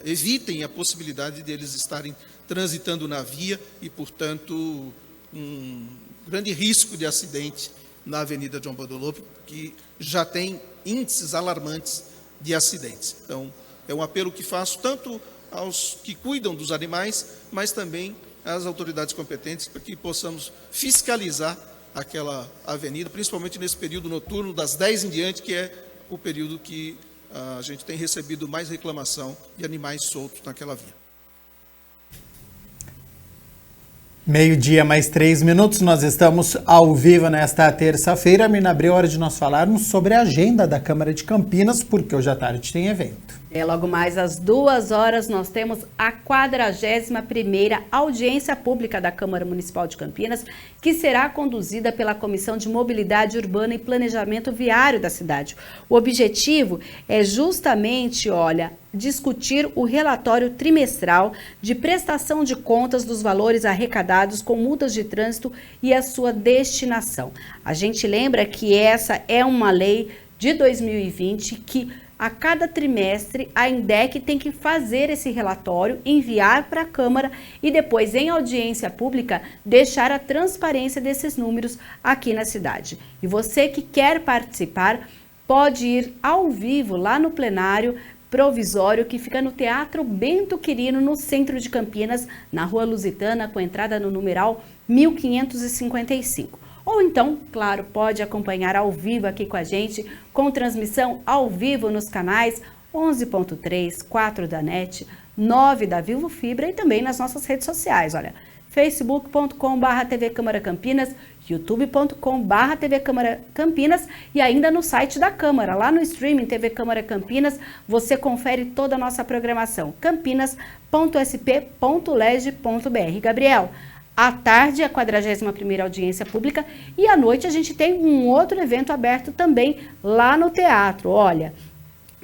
evitem a possibilidade de eles estarem transitando na via e, portanto, um grande risco de acidente na Avenida João Boy Dunlop, que já tem índices alarmantes de acidentes. Então, é um apelo que faço tanto aos que cuidam dos animais, mas também às autoridades competentes, para que possamos fiscalizar aquela avenida, principalmente nesse período noturno, das 10 em diante, que é o período que a gente tem recebido mais reclamação de animais soltos naquela via. 12:03, nós estamos ao vivo nesta terça-feira. Mirna Abreu, hora de nós falarmos sobre a agenda da Câmara de Campinas, porque hoje à tarde tem evento. Logo mais às 2h nós temos a 41ª audiência pública da Câmara Municipal de Campinas, que será conduzida pela Comissão de Mobilidade Urbana e Planejamento Viário da cidade. O objetivo é justamente, discutir o relatório trimestral de prestação de contas dos valores arrecadados com multas de trânsito e a sua destinação. A gente lembra que essa é uma lei de 2020 que a cada trimestre, a INDEC tem que fazer esse relatório, enviar para a Câmara e depois, em audiência pública, deixar a transparência desses números aqui na cidade. E você que quer participar, pode ir ao vivo lá no plenário provisório que fica no Teatro Bento Quirino, no centro de Campinas, na Rua Lusitana, com entrada no numeral 1555. Ou então, claro, pode acompanhar ao vivo aqui com a gente, com transmissão ao vivo nos canais 11.3, 4 da NET, 9 da Vivo Fibra e também nas nossas redes sociais, facebook.com/TV Câmara Campinas, youtube.com/TV Câmara Campinas e ainda no site da Câmara, lá no streaming TV Câmara Campinas, você confere toda a nossa programação, campinas.sp.leg.br. Gabriel, à tarde, a 41ª audiência pública e à noite a gente tem um outro evento aberto também lá no teatro.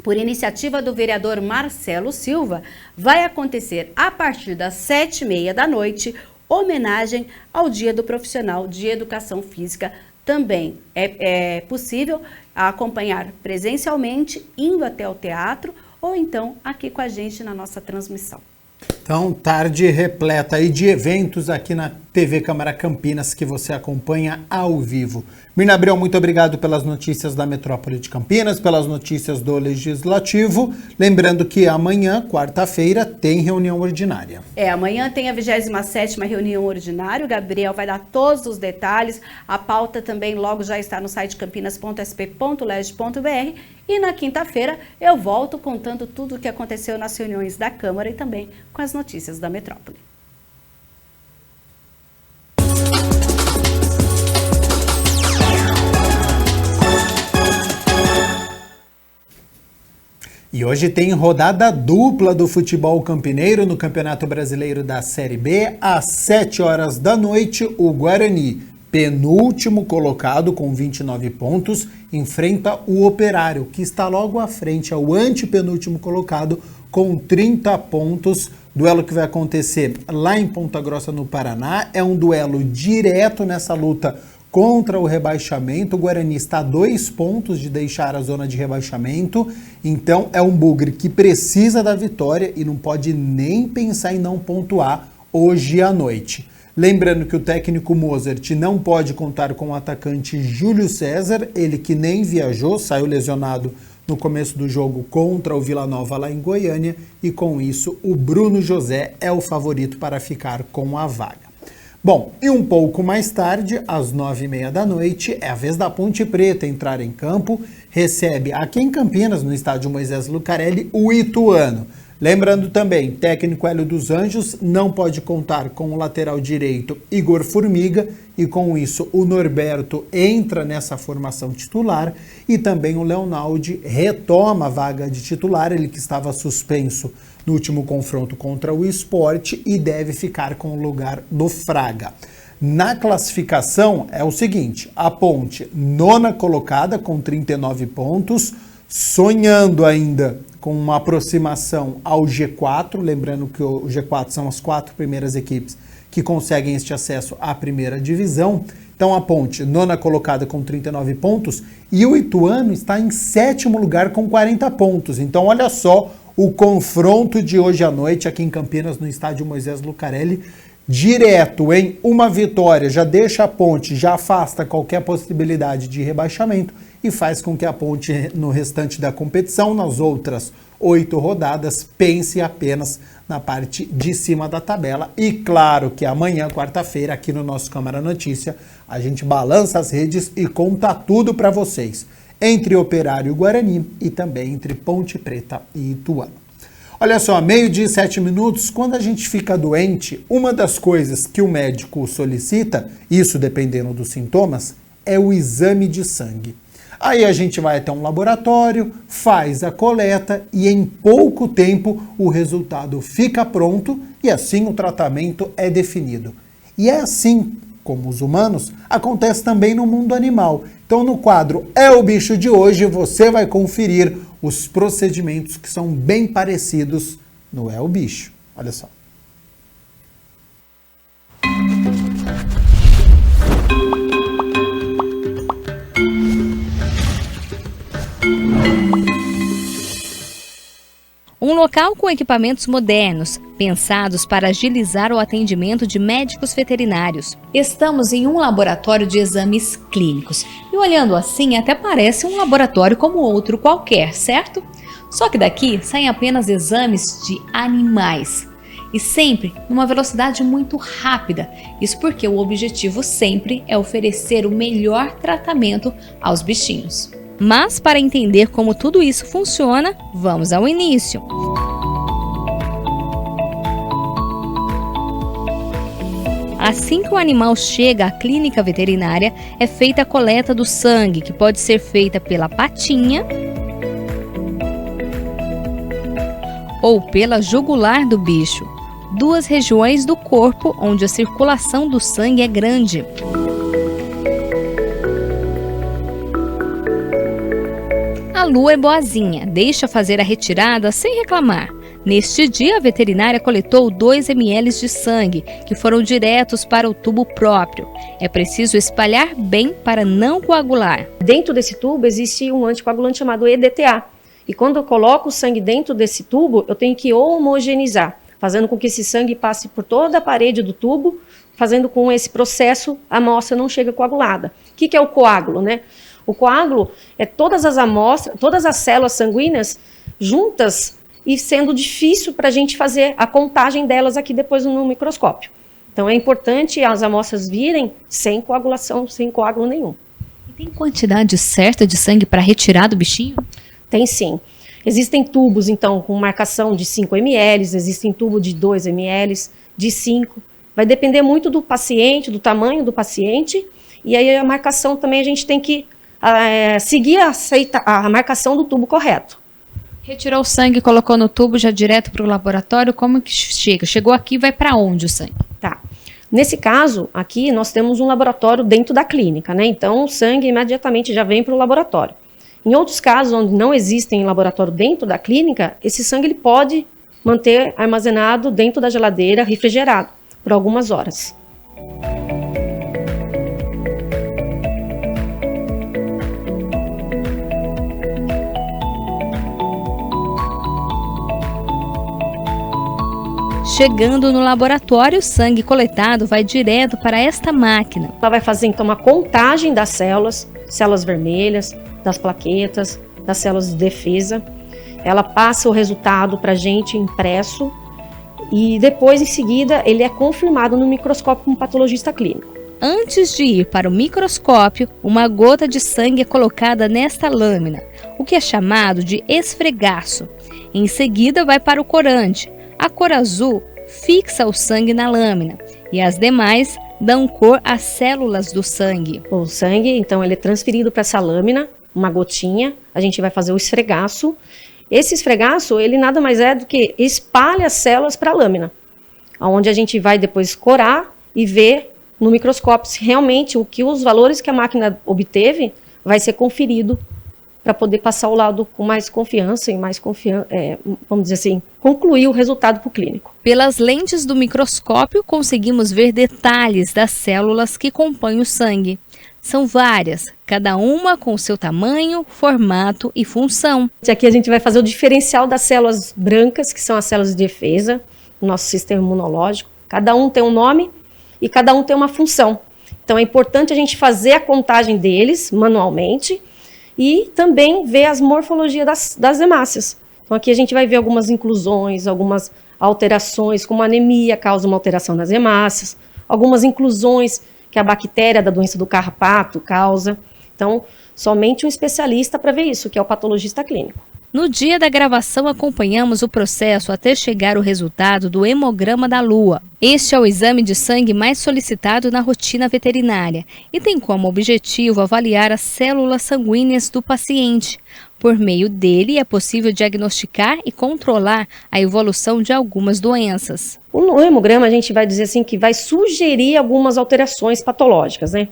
por iniciativa do vereador Marcelo Silva, vai acontecer a partir das 7h30 da noite, homenagem ao Dia do Profissional de Educação Física. Também é possível acompanhar presencialmente, indo até o teatro, ou então aqui com a gente na nossa transmissão. Então, tarde repleta aí de eventos aqui na TV Câmara Campinas que você acompanha ao vivo. Mirna Abreu, muito obrigado pelas notícias da Metrópole de Campinas, pelas notícias do Legislativo. Lembrando que amanhã, quarta-feira, tem reunião ordinária. Amanhã tem a 27ª reunião ordinária. O Gabriel vai dar todos os detalhes. A pauta também logo já está no site campinas.sp.leg.br. E na quinta-feira eu volto contando tudo o que aconteceu nas reuniões da Câmara e também com as notícias da Metrópole. E hoje tem rodada dupla do futebol campineiro no Campeonato Brasileiro da Série B. Às 7 horas da noite, o Guarani, penúltimo colocado com 29 pontos, enfrenta o Operário, que está logo à frente, é o antepenúltimo colocado com 30 pontos. Duelo que vai acontecer lá em Ponta Grossa, no Paraná. É um duelo direto nessa luta contra o rebaixamento. O Guarani está a 2 pontos de deixar a zona de rebaixamento. Então é um bugre que precisa da vitória e não pode nem pensar em não pontuar hoje à noite. Lembrando que o técnico Mozart não pode contar com o atacante Júlio César, ele que nem viajou, saiu lesionado no começo do jogo contra o Vila Nova lá em Goiânia, e com isso o Bruno José é o favorito para ficar com a vaga. Bom, e um pouco mais tarde, às 9h30 da noite, é a vez da Ponte Preta entrar em campo, recebe aqui em Campinas, no estádio Moisés Lucarelli, o Ituano. Lembrando também, técnico Hélio dos Anjos não pode contar com o lateral direito Igor Formiga, e com isso o Norberto entra nessa formação titular, e também o Leonaldi retoma a vaga de titular, ele que estava suspenso no último confronto contra o Sport e deve ficar com o lugar do Fraga. Na classificação é o seguinte, a Ponte, 9ª colocada com 39 pontos, sonhando ainda com uma aproximação ao G4, lembrando que o G4 são as 4 primeiras equipes que conseguem este acesso à primeira divisão. Então a Ponte, 9ª colocada com 39 pontos, e o Ituano está em 7º lugar com 40 pontos. Então olha só o confronto de hoje à noite aqui em Campinas, no estádio Moisés Lucarelli, direto em uma vitória, já deixa a Ponte, já afasta qualquer possibilidade de rebaixamento e faz com que a Ponte, no restante da competição, nas outras 8 rodadas, pense apenas na parte de cima da tabela. E claro que amanhã, quarta-feira, aqui no nosso Câmara Notícia, a gente balança as redes e conta tudo para vocês, entre Operário e Guarani e também entre Ponte Preta e Ituano. Olha só, 12h e 7 minutos, quando a gente fica doente, uma das coisas que o médico solicita, isso dependendo dos sintomas, é o exame de sangue. Aí a gente vai até um laboratório, faz a coleta e em pouco tempo o resultado fica pronto e assim o tratamento é definido. E é assim, como os humanos, acontece também no mundo animal. Então no quadro É o Bicho de hoje você vai conferir os procedimentos que são bem parecidos no É o Bicho. Olha só. Um local com equipamentos modernos, pensados para agilizar o atendimento de médicos veterinários. Estamos em um laboratório de exames clínicos. E olhando assim, até parece um laboratório como outro qualquer, certo? Só que daqui saem apenas exames de animais. E sempre numa velocidade muito rápida. Isso porque o objetivo sempre é oferecer o melhor tratamento aos bichinhos. Mas para entender como tudo isso funciona, vamos ao início. Assim que o animal chega à clínica veterinária, é feita a coleta do sangue, que pode ser feita pela patinha ou pela jugular do bicho, 2 regiões do corpo onde a circulação do sangue é grande. Lua é boazinha, deixa fazer a retirada sem reclamar. Neste dia, a veterinária coletou 2 ml de sangue, que foram diretos para o tubo próprio. É preciso espalhar bem para não coagular. Dentro desse tubo existe um anticoagulante chamado EDTA. E quando eu coloco o sangue dentro desse tubo, eu tenho que homogeneizar, fazendo com que esse sangue passe por toda a parede do tubo, fazendo com esse processo a amostra não chegue coagulada. O que é o coágulo, né? O coágulo é todas as amostras, todas as células sanguíneas juntas e sendo difícil para a gente fazer a contagem delas aqui depois no microscópio. Então é importante as amostras virem sem coagulação, sem coágulo nenhum. E tem quantidade certa de sangue para retirar do bichinho? Tem sim. Existem tubos, então, com marcação de 5 ml, existem tubos de 2 ml, de 5. Vai depender muito do paciente, do tamanho do paciente. E aí a marcação também a gente tem que seguir a marcação do tubo correto. Retirou o sangue, colocou no tubo já direto para o laboratório, como que chega? Chegou aqui, vai para onde o sangue? Tá. Nesse caso, aqui nós temos um laboratório dentro da clínica, né? Então o sangue imediatamente já vem para o laboratório. Em outros casos, onde não existem laboratório dentro da clínica, esse sangue ele pode manter armazenado dentro da geladeira, refrigerado, por algumas horas. Chegando no laboratório, o sangue coletado vai direto para esta máquina. Ela vai fazer então uma contagem das células vermelhas, das plaquetas, das células de defesa. Ela passa o resultado para a gente impresso e depois, em seguida, ele é confirmado no microscópio com um patologista clínico. Antes de ir para o microscópio, uma gota de sangue é colocada nesta lâmina, o que é chamado de esfregaço. Em seguida, vai para o corante. A cor azul fixa o sangue na lâmina e as demais dão cor às células do sangue. O sangue, então, ele é transferido para essa lâmina, uma gotinha, a gente vai fazer o esfregaço. Esse esfregaço, ele nada mais é do que espalha as células para a lâmina, onde a gente vai depois corar e ver no microscópio se realmente os valores que a máquina obteve vai ser conferido para poder passar o laudo com mais confiança e vamos dizer assim, concluir o resultado para o clínico. Pelas lentes do microscópio, conseguimos ver detalhes das células que compõem o sangue. São várias, cada uma com seu tamanho, formato e função. Aqui a gente vai fazer o diferencial das células brancas, que são as células de defesa do nosso sistema imunológico. Cada um tem um nome e cada um tem uma função. Então é importante a gente fazer a contagem deles manualmente e também ver as morfologias das hemácias. Então aqui a gente vai ver algumas inclusões, algumas alterações, como a anemia causa uma alteração nas hemácias, algumas inclusões que a bactéria da doença do carrapato causa. Então, somente um especialista para ver isso, que é o patologista clínico. No dia da gravação, acompanhamos o processo até chegar o resultado do hemograma da Lua. Este é o exame de sangue mais solicitado na rotina veterinária e tem como objetivo avaliar as células sanguíneas do paciente. Por meio dele, é possível diagnosticar e controlar a evolução de algumas doenças. No hemograma, a gente vai dizer assim que vai sugerir algumas alterações patológicas, né?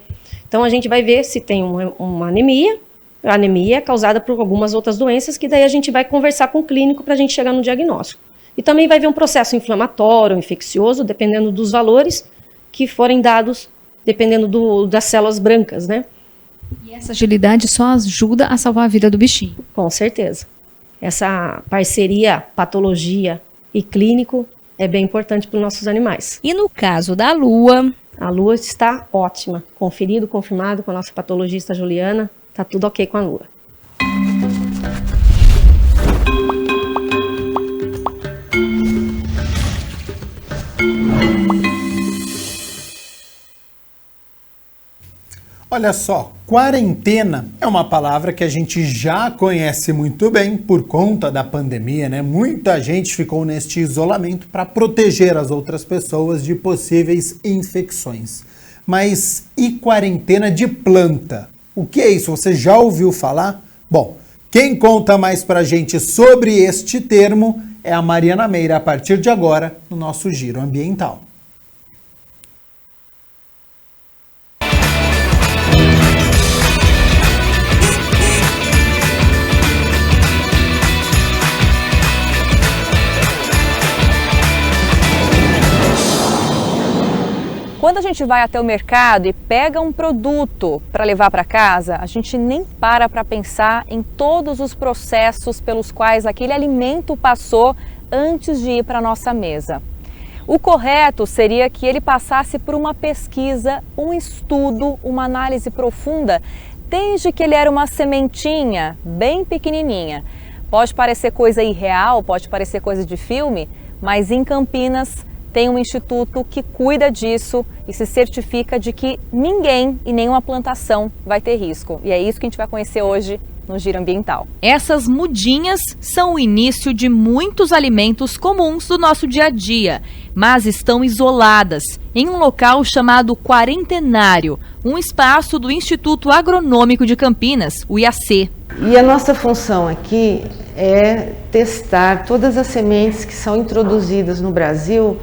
Então, a gente vai ver se tem uma anemia. A anemia é causada por algumas outras doenças, que daí a gente vai conversar com o clínico para a gente chegar no diagnóstico. E também vai ver um processo inflamatório, infeccioso, dependendo dos valores que forem dados, dependendo das células brancas, né? E essa agilidade só ajuda a salvar a vida do bichinho. Com certeza. Essa parceria patologia e clínico é bem importante para os nossos animais. E no caso da Lua? A Lua está ótima. Conferido, confirmado com a nossa patologista Juliana. Tá tudo ok com a Lua. Olha só, quarentena é uma palavra que a gente já conhece muito bem por conta da pandemia, né? Muita gente ficou neste isolamento para proteger as outras pessoas de possíveis infecções. Mas e quarentena de planta? O que é isso? Você já ouviu falar? Bom, quem conta mais pra gente sobre este termo é a Mariana Meira, a partir de agora, no nosso Giro Ambiental. Quando a gente vai até o mercado e pega um produto para levar para casa, a gente nem para pensar em todos os processos pelos quais aquele alimento passou antes de ir para a nossa mesa. O correto seria que ele passasse por uma pesquisa, um estudo, uma análise profunda, desde que ele era uma sementinha bem pequenininha. Pode parecer coisa irreal, pode parecer coisa de filme, mas em Campinas tem um instituto que cuida disso e se certifica de que ninguém e nenhuma plantação vai ter risco. E é isso que a gente vai conhecer hoje no Giro Ambiental. Essas mudinhas são o início de muitos alimentos comuns do nosso dia a dia, mas estão isoladas em um local chamado Quarentenário, um espaço do Instituto Agronômico de Campinas, o IAC. E a nossa função aqui é testar todas as sementes que são introduzidas no Brasil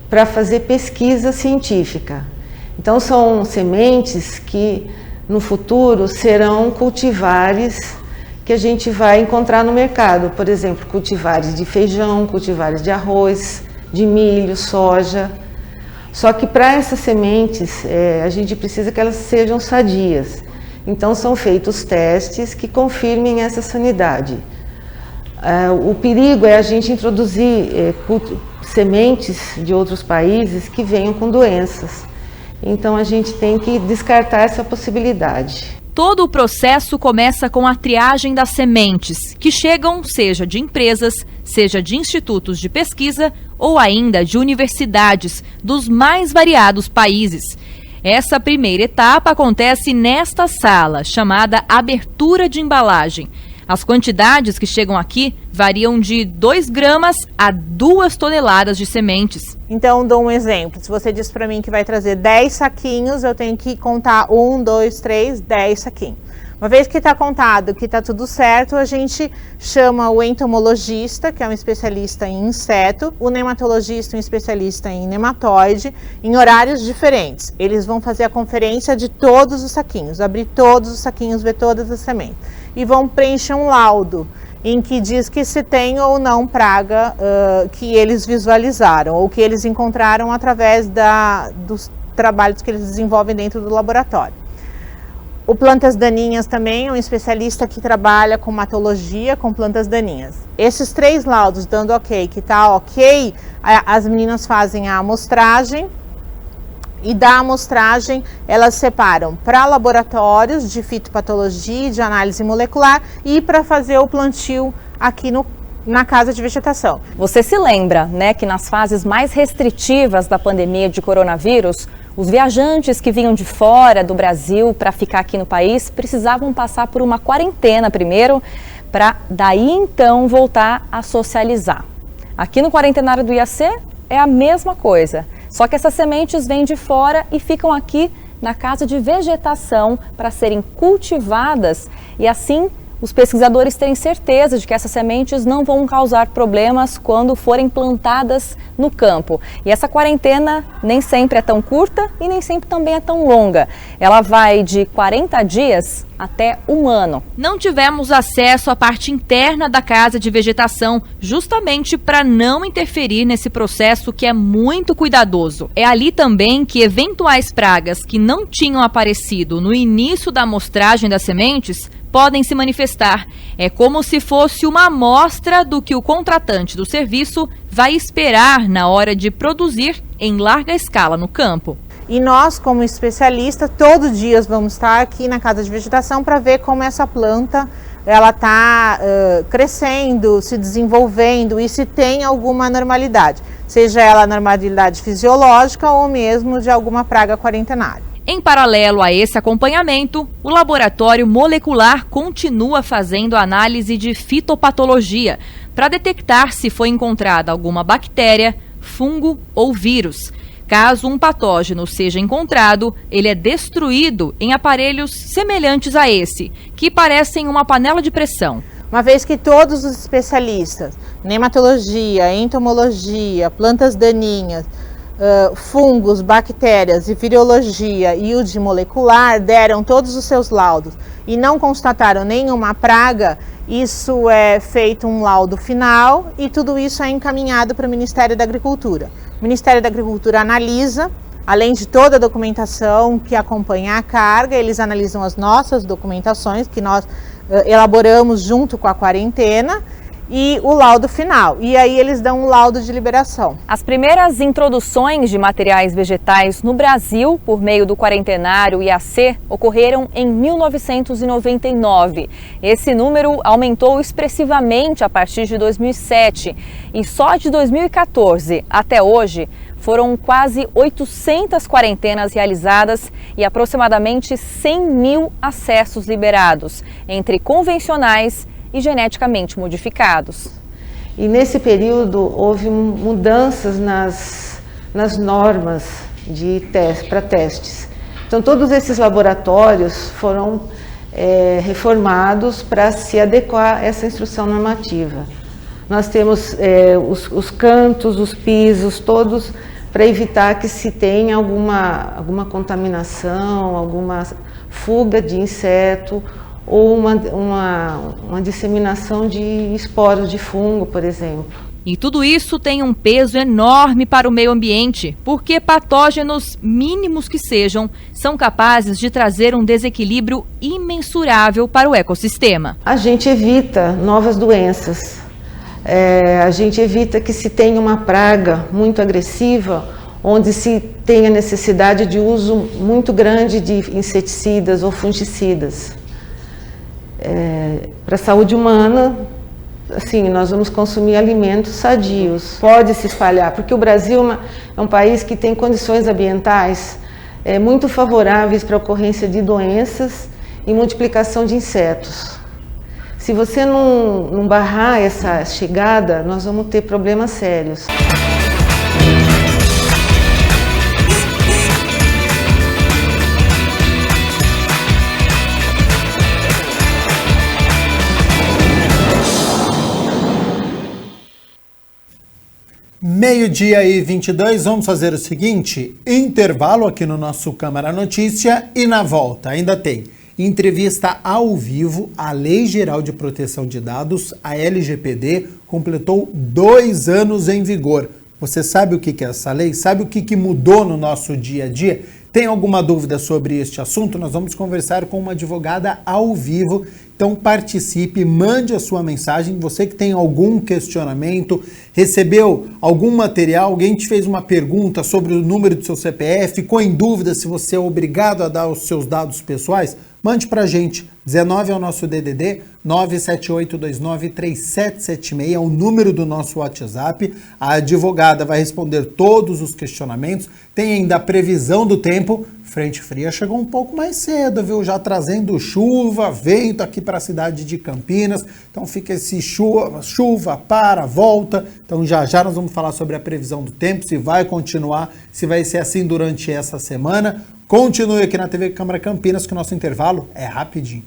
para fazer pesquisa científica. Então são sementes que no futuro serão cultivares que a gente vai encontrar no mercado. Por exemplo, cultivares de feijão, cultivares de arroz, de milho, soja. Só que para essas sementes a gente precisa que elas sejam sadias. Então são feitos testes que confirmem essa sanidade. O perigo é a gente introduzir sementes de outros países que venham com doenças. Então a gente tem que descartar essa possibilidade. Todo o processo começa com a triagem das sementes, que chegam seja de empresas, seja de institutos de pesquisa ou ainda de universidades dos mais variados países. Essa primeira etapa acontece nesta sala, chamada abertura de embalagem. As quantidades que chegam aqui variam de 2 gramas a 2 toneladas de sementes. Então, dou um exemplo. Se você diz para mim que vai trazer 10 saquinhos, eu tenho que contar 1, 2, 3, 10 saquinhos. Uma vez que está contado, que está tudo certo, a gente chama o entomologista, que é um especialista em inseto, o nematologista, um especialista em nematóide, em horários diferentes. Eles vão fazer a conferência de todos os saquinhos, abrir todos os saquinhos, ver todas as sementes. E vão preencher um laudo em que diz que se tem ou não praga que eles visualizaram ou que eles encontraram através dos trabalhos que eles desenvolvem dentro do laboratório. O Plantas Daninhas também é um especialista que trabalha com matologia, com plantas daninhas. Esses 3 laudos dando ok, que está ok, as meninas fazem a amostragem e da amostragem elas separam para laboratórios de fitopatologia e de análise molecular e para fazer o plantio aqui na casa de vegetação. Você se lembra, né, que nas fases mais restritivas da pandemia de coronavírus, os viajantes que vinham de fora do Brasil para ficar aqui no país precisavam passar por uma quarentena primeiro, para daí então voltar a socializar. Aqui no Quarentenário do IAC é a mesma coisa, só que essas sementes vêm de fora e ficam aqui na casa de vegetação para serem cultivadas e assim os pesquisadores terem certeza de que essas sementes não vão causar problemas quando forem plantadas no campo. E essa quarentena nem sempre é tão curta e nem sempre também é tão longa. Ela vai de 40 dias até 1 ano. Não tivemos acesso à parte interna da casa de vegetação, justamente para não interferir nesse processo que é muito cuidadoso. É ali também que eventuais pragas que não tinham aparecido no início da amostragem das sementes podem se manifestar. É como se fosse uma amostra do que o contratante do serviço vai esperar na hora de produzir em larga escala no campo. E nós, como especialistas, todos os dias vamos estar aqui na casa de vegetação para ver como essa planta ela está crescendo, se desenvolvendo e se tem alguma anormalidade, seja ela normalidade fisiológica ou mesmo de alguma praga quarentenária. Em paralelo a esse acompanhamento, o laboratório molecular continua fazendo análise de fitopatologia para detectar se foi encontrada alguma bactéria, fungo ou vírus. Caso um patógeno seja encontrado, ele é destruído em aparelhos semelhantes a esse, que parecem uma panela de pressão. Uma vez que todos os especialistas, nematologia, entomologia, plantas daninhas, fungos, bactérias e virologia e o de molecular deram todos os seus laudos e não constataram nenhuma praga, isso é feito um laudo final e tudo isso é encaminhado para o Ministério da Agricultura. O Ministério da Agricultura analisa Além de toda a documentação que acompanha a carga, eles analisam as nossas documentações que nós elaboramos junto com a quarentena e o laudo final. E aí eles dão um laudo de liberação. As primeiras introduções de materiais vegetais no Brasil, por meio do Quarentenário IAC, ocorreram em 1999. Esse número aumentou expressivamente a partir de 2007 e só de 2014 até hoje foram quase 800 quarentenas realizadas e aproximadamente 100 mil acessos liberados, entre convencionais e geneticamente modificados. E nesse período houve mudanças nas normas para testes. Então todos esses laboratórios foram reformados para se adequar a essa instrução normativa. Nós temos os cantos, os pisos, todos para evitar que se tenha alguma contaminação, alguma fuga de inseto ou uma disseminação de esporos de fungo, por exemplo. E tudo isso tem um peso enorme para o meio ambiente, porque patógenos, mínimos que sejam, são capazes de trazer um desequilíbrio imensurável para o ecossistema. A gente evita novas doenças. A gente evita que se tenha uma praga muito agressiva, onde se tenha necessidade de uso muito grande de inseticidas ou fungicidas. Para a saúde humana, assim, nós vamos consumir alimentos sadios. Pode se espalhar, porque o Brasil é um país que tem condições ambientais muito favoráveis para a ocorrência de doenças e multiplicação de insetos. Se você não barrar essa chegada, nós vamos ter problemas sérios. Meio-dia e 22, vamos fazer o seguinte, intervalo aqui no nosso Câmara Notícia e na volta ainda tem entrevista ao vivo. A Lei Geral de Proteção de Dados, a LGPD, completou 2 anos em vigor. Você sabe o que é essa lei? Sabe o que mudou no nosso dia a dia? Tem alguma dúvida sobre este assunto? Nós vamos conversar com uma advogada ao vivo. Então participe, mande a sua mensagem. Você que tem algum questionamento, recebeu algum material, alguém te fez uma pergunta sobre o número do seu CPF, ficou em dúvida se você é obrigado a dar os seus dados pessoais, mande pra gente. 19 é o nosso DDD, 978293776 é o número do nosso WhatsApp. A advogada vai responder todos os questionamentos. Tem ainda a previsão do tempo. Frente fria chegou um pouco mais cedo, viu? Já trazendo chuva, vento aqui para a cidade de Campinas. Então fica esse chuva, para, volta. Então já nós vamos falar sobre a previsão do tempo, se vai continuar, se vai ser assim durante essa semana. Continue aqui na TV Câmara Campinas, que o nosso intervalo é rapidinho.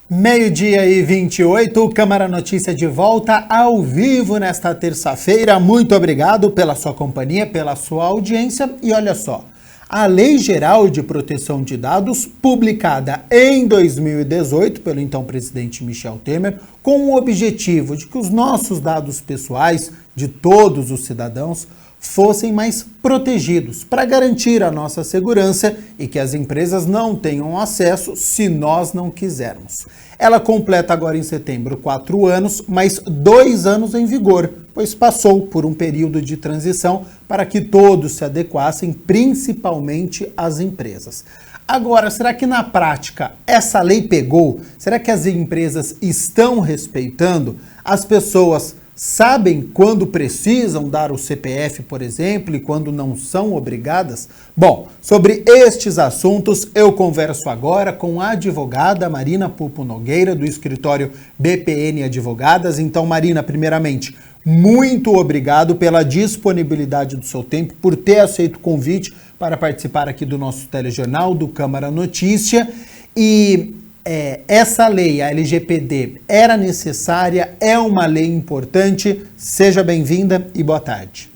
Meio-dia e 28, Câmara Notícia de volta ao vivo nesta terça-feira. Muito obrigado pela sua companhia, pela sua audiência. E olha só, a Lei Geral de Proteção de Dados, publicada em 2018 pelo então presidente Michel Temer, com o objetivo de que os nossos dados pessoais de todos os cidadãos fossem mais protegidos, para garantir a nossa segurança e que as empresas não tenham acesso se nós não quisermos. Ela completa agora em setembro 4 anos, mais 2 anos em vigor, pois passou por um período de transição para que todos se adequassem, principalmente as empresas. Agora, será que na prática essa lei pegou? Será que as empresas estão respeitando? As pessoas sabem quando precisam dar o CPF, por exemplo, e quando não são obrigadas? Bom, sobre estes assuntos eu converso agora com a advogada Marina Pupo Nogueira, do escritório BPN Advogadas. Então, Marina, primeiramente, muito obrigado pela disponibilidade do seu tempo, por ter aceito o convite para participar aqui do nosso telejornal, do Câmara Notícia. E essa lei, a LGPD, era necessária, é uma lei importante. Seja bem-vinda e boa tarde.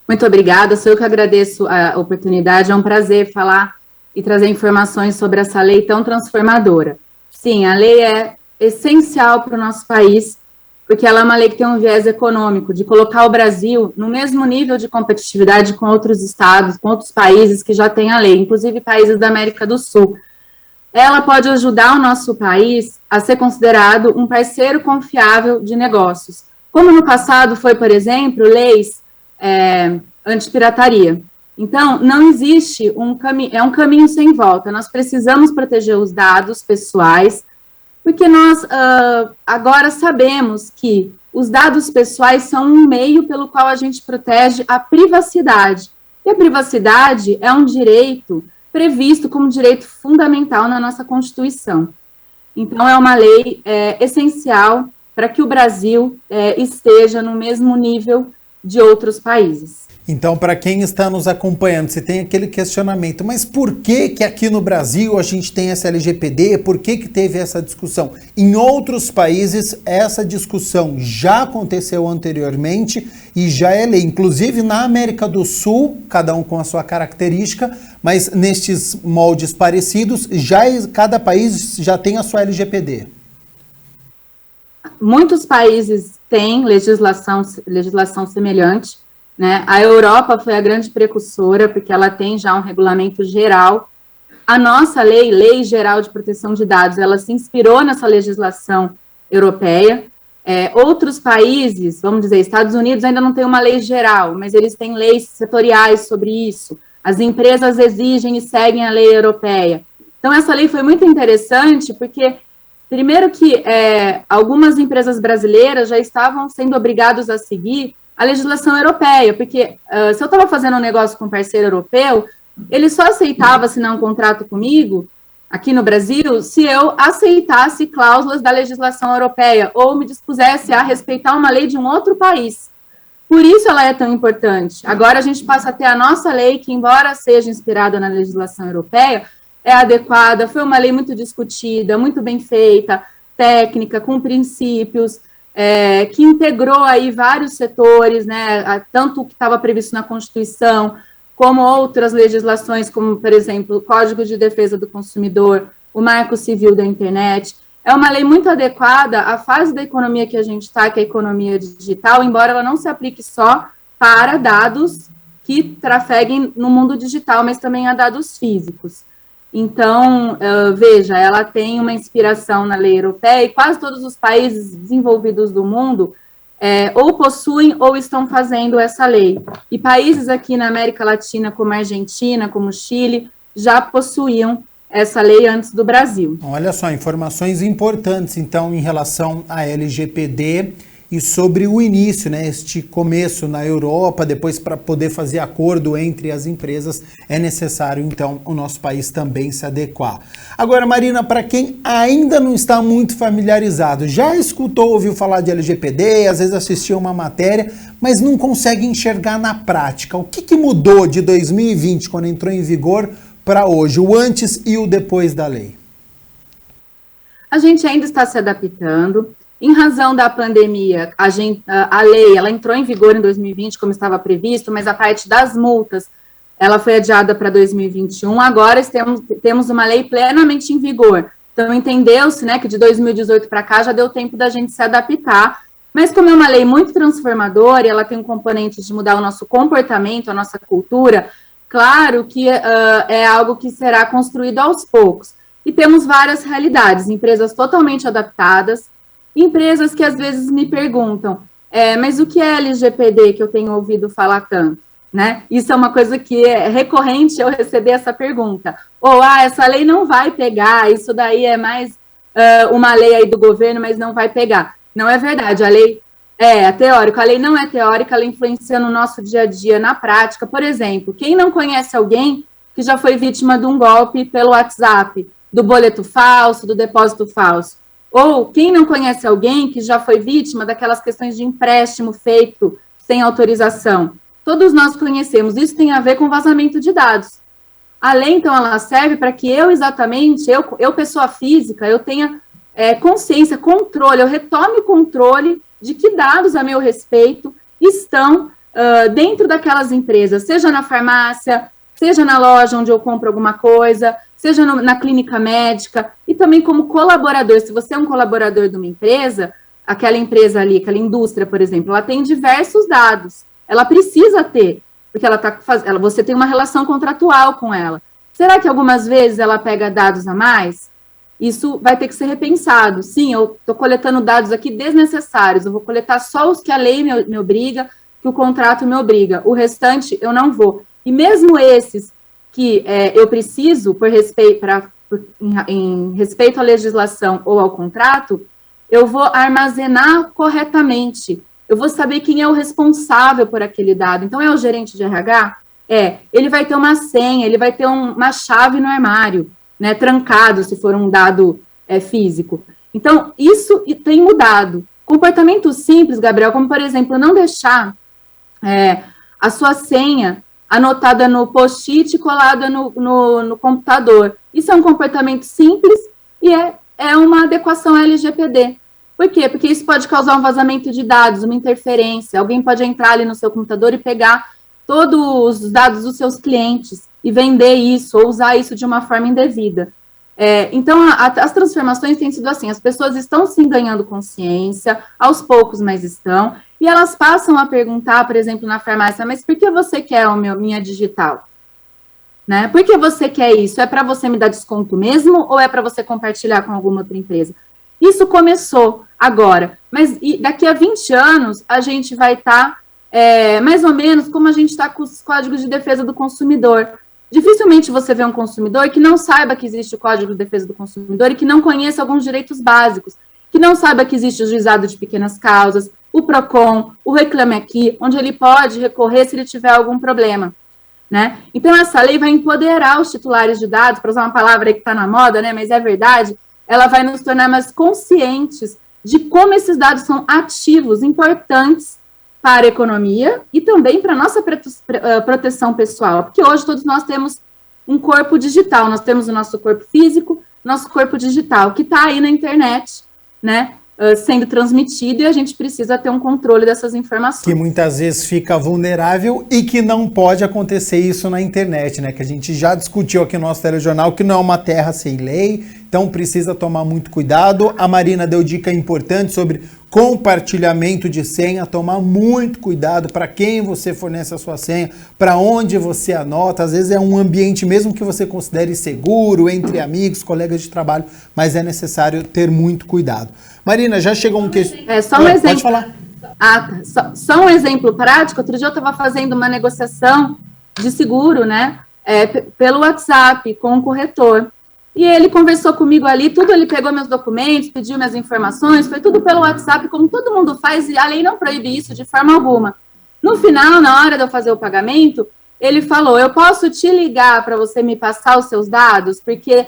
Muito obrigada, sou eu que agradeço a oportunidade, é um prazer falar e trazer informações sobre essa lei tão transformadora. Sim, a lei é essencial para o nosso país, porque ela é uma lei que tem um viés econômico, de colocar o Brasil no mesmo nível de competitividade com outros estados, com outros países que já têm a lei, inclusive países da América do Sul. Ela pode ajudar o nosso país a ser considerado um parceiro confiável de negócios, como no passado foi, por exemplo, leis antipirataria. Então, não existe um caminho sem volta. Nós precisamos proteger os dados pessoais, porque nós agora sabemos que os dados pessoais são um meio pelo qual a gente protege a privacidade. E a privacidade é um direito previsto como direito fundamental na nossa Constituição. Então, é uma lei essencial para que o Brasil esteja no mesmo nível de outros países. Então, para quem está nos acompanhando, você tem aquele questionamento, mas por que aqui no Brasil a gente tem essa LGPD? Por que teve essa discussão? Em outros países, essa discussão já aconteceu anteriormente e já é lei. Inclusive, na América do Sul, cada um com a sua característica, mas nestes moldes parecidos, cada país já tem a sua LGPD. Muitos países têm legislação semelhante, né? A Europa foi a grande precursora, porque ela tem já um regulamento geral. A nossa Lei Geral de Proteção de Dados, ela se inspirou nessa legislação europeia. Outros países, vamos dizer, Estados Unidos ainda não tem uma lei geral, mas eles têm leis setoriais sobre isso. As empresas exigem e seguem a lei europeia. Então, essa lei foi muito interessante, porque primeiro que algumas empresas brasileiras já estavam sendo obrigadas a seguir a legislação europeia, porque se eu estava fazendo um negócio com um parceiro europeu, ele só aceitava assinar um contrato comigo, aqui no Brasil, se eu aceitasse cláusulas da legislação europeia, ou me dispusesse a respeitar uma lei de um outro país. Por isso ela é tão importante. Agora a gente passa a ter a nossa lei, que embora seja inspirada na legislação europeia, é adequada, foi uma lei muito discutida, muito bem feita, técnica, com princípios, que integrou aí vários setores, né, tanto o que estava previsto na Constituição, como outras legislações, como, por exemplo, o Código de Defesa do Consumidor, o Marco Civil da Internet. É uma lei muito adequada à fase da economia que a gente está, que é a economia digital, embora ela não se aplique só para dados que trafeguem no mundo digital, mas também a dados físicos. Então, veja, ela tem uma inspiração na lei europeia e quase todos os países desenvolvidos do mundo ou possuem ou estão fazendo essa lei. E países aqui na América Latina, como a Argentina, como o Chile, já possuíam essa lei antes do Brasil. Olha só, informações importantes, então, em relação à LGPD e sobre o início, né, este começo na Europa, depois para poder fazer acordo entre as empresas, é necessário, então, o nosso país também se adequar. Agora, Marina, para quem ainda não está muito familiarizado, já escutou, ouviu falar de LGPD, às vezes assistiu uma matéria, mas não consegue enxergar na prática. O que mudou de 2020, quando entrou em vigor, para hoje, o antes e o depois da lei? A gente ainda está se adaptando. Em razão da pandemia, a lei ela entrou em vigor em 2020, como estava previsto, mas a parte das multas ela foi adiada para 2021. Agora temos uma lei plenamente em vigor. Então, entendeu-se, né, que de 2018 para cá já deu tempo da gente se adaptar. Mas como é uma lei muito transformadora, e ela tem um componente de mudar o nosso comportamento, a nossa cultura, claro que é algo que será construído aos poucos. E temos várias realidades, empresas totalmente adaptadas, empresas que às vezes me perguntam, mas o que é LGPD que eu tenho ouvido falar tanto, né? Isso é uma coisa que é recorrente eu receber essa pergunta. Ou, essa lei não vai pegar, isso daí é mais uma lei aí do governo, mas não vai pegar. Não é verdade, a lei é teórica, a lei não é teórica, ela influencia no nosso dia a dia, na prática. Por exemplo, quem não conhece alguém que já foi vítima de um golpe pelo WhatsApp, do boleto falso, do depósito falso? Ou quem não conhece alguém que já foi vítima daquelas questões de empréstimo feito sem autorização? Todos nós conhecemos. Isso tem a ver com vazamento de dados. A lei, então, ela serve para que eu, pessoa física, eu tenha consciência, controle, eu retome o controle de que dados a meu respeito estão dentro daquelas empresas, seja na farmácia, seja na loja onde eu compro alguma coisa, seja na clínica médica, e também como colaborador. Se você é um colaborador de uma empresa, aquela empresa ali, aquela indústria, por exemplo, ela tem diversos dados, ela precisa ter, porque você tem uma relação contratual com ela. Será que algumas vezes ela pega dados a mais? Isso vai ter que ser repensado. Sim, eu estou coletando dados aqui desnecessários, eu vou coletar só os que a lei me obriga, que o contrato me obriga, o restante eu não vou. E mesmo esses que eu preciso, em respeito à legislação ou ao contrato, eu vou armazenar corretamente, eu vou saber quem é o responsável por aquele dado. Então, é o gerente de RH? Ele vai ter uma senha, ele vai ter uma chave no armário, né, trancado, se for um dado físico. Então, isso tem mudado. Comportamento simples, Gabriel, como, por exemplo, não deixar a sua senha anotada no post-it e colada no computador. Isso é um comportamento simples e é uma adequação à LGPD. Por quê? Porque isso pode causar um vazamento de dados, uma interferência. Alguém pode entrar ali no seu computador e pegar todos os dados dos seus clientes e vender isso ou usar isso de uma forma indevida. Então, as transformações têm sido assim, as pessoas estão sim ganhando consciência, aos poucos, mas estão, e elas passam a perguntar, por exemplo, na farmácia, mas por que você quer minha digital? Né? Por que você quer isso? É para você me dar desconto mesmo ou é para você compartilhar com alguma outra empresa? Isso começou agora, mas daqui a 20 anos a gente vai estar mais ou menos como a gente está com os códigos de defesa do consumidor. Dificilmente você vê um consumidor que não saiba que existe o Código de Defesa do Consumidor e que não conheça alguns direitos básicos, que não saiba que existe o juizado de pequenas causas, o PROCON, o Reclame Aqui, onde ele pode recorrer se ele tiver algum problema, né? Então, essa lei vai empoderar os titulares de dados, para usar uma palavra aí que está na moda, né, mas é verdade, ela vai nos tornar mais conscientes de como esses dados são ativos, importantes para a economia e também para a nossa proteção pessoal, porque hoje todos nós temos um corpo digital, nós temos o nosso corpo físico, nosso corpo digital, que está aí na internet, né, sendo transmitido, e a gente precisa ter um controle dessas informações. Que muitas vezes fica vulnerável e que não pode acontecer isso na internet, né, que a gente já discutiu aqui no nosso telejornal, que não é uma terra sem lei, então precisa tomar muito cuidado. A Marina deu dica importante sobre compartilhamento de senha, tomar muito cuidado para quem você fornece a sua senha, para onde você anota. Às vezes é um ambiente mesmo que você considere seguro, entre amigos, colegas de trabalho, mas é necessário ter muito cuidado. Marina, já chegou um questionamento. Só um exemplo. Pode falar. Só um exemplo prático. Outro dia eu estava fazendo uma negociação de seguro, né, pelo WhatsApp com o corretor. E ele conversou comigo ali, ele pegou meus documentos, pediu minhas informações, foi tudo pelo WhatsApp, como todo mundo faz, e a lei não proíbe isso de forma alguma. No final, na hora de eu fazer o pagamento, ele falou, eu posso te ligar para você me passar os seus dados, porque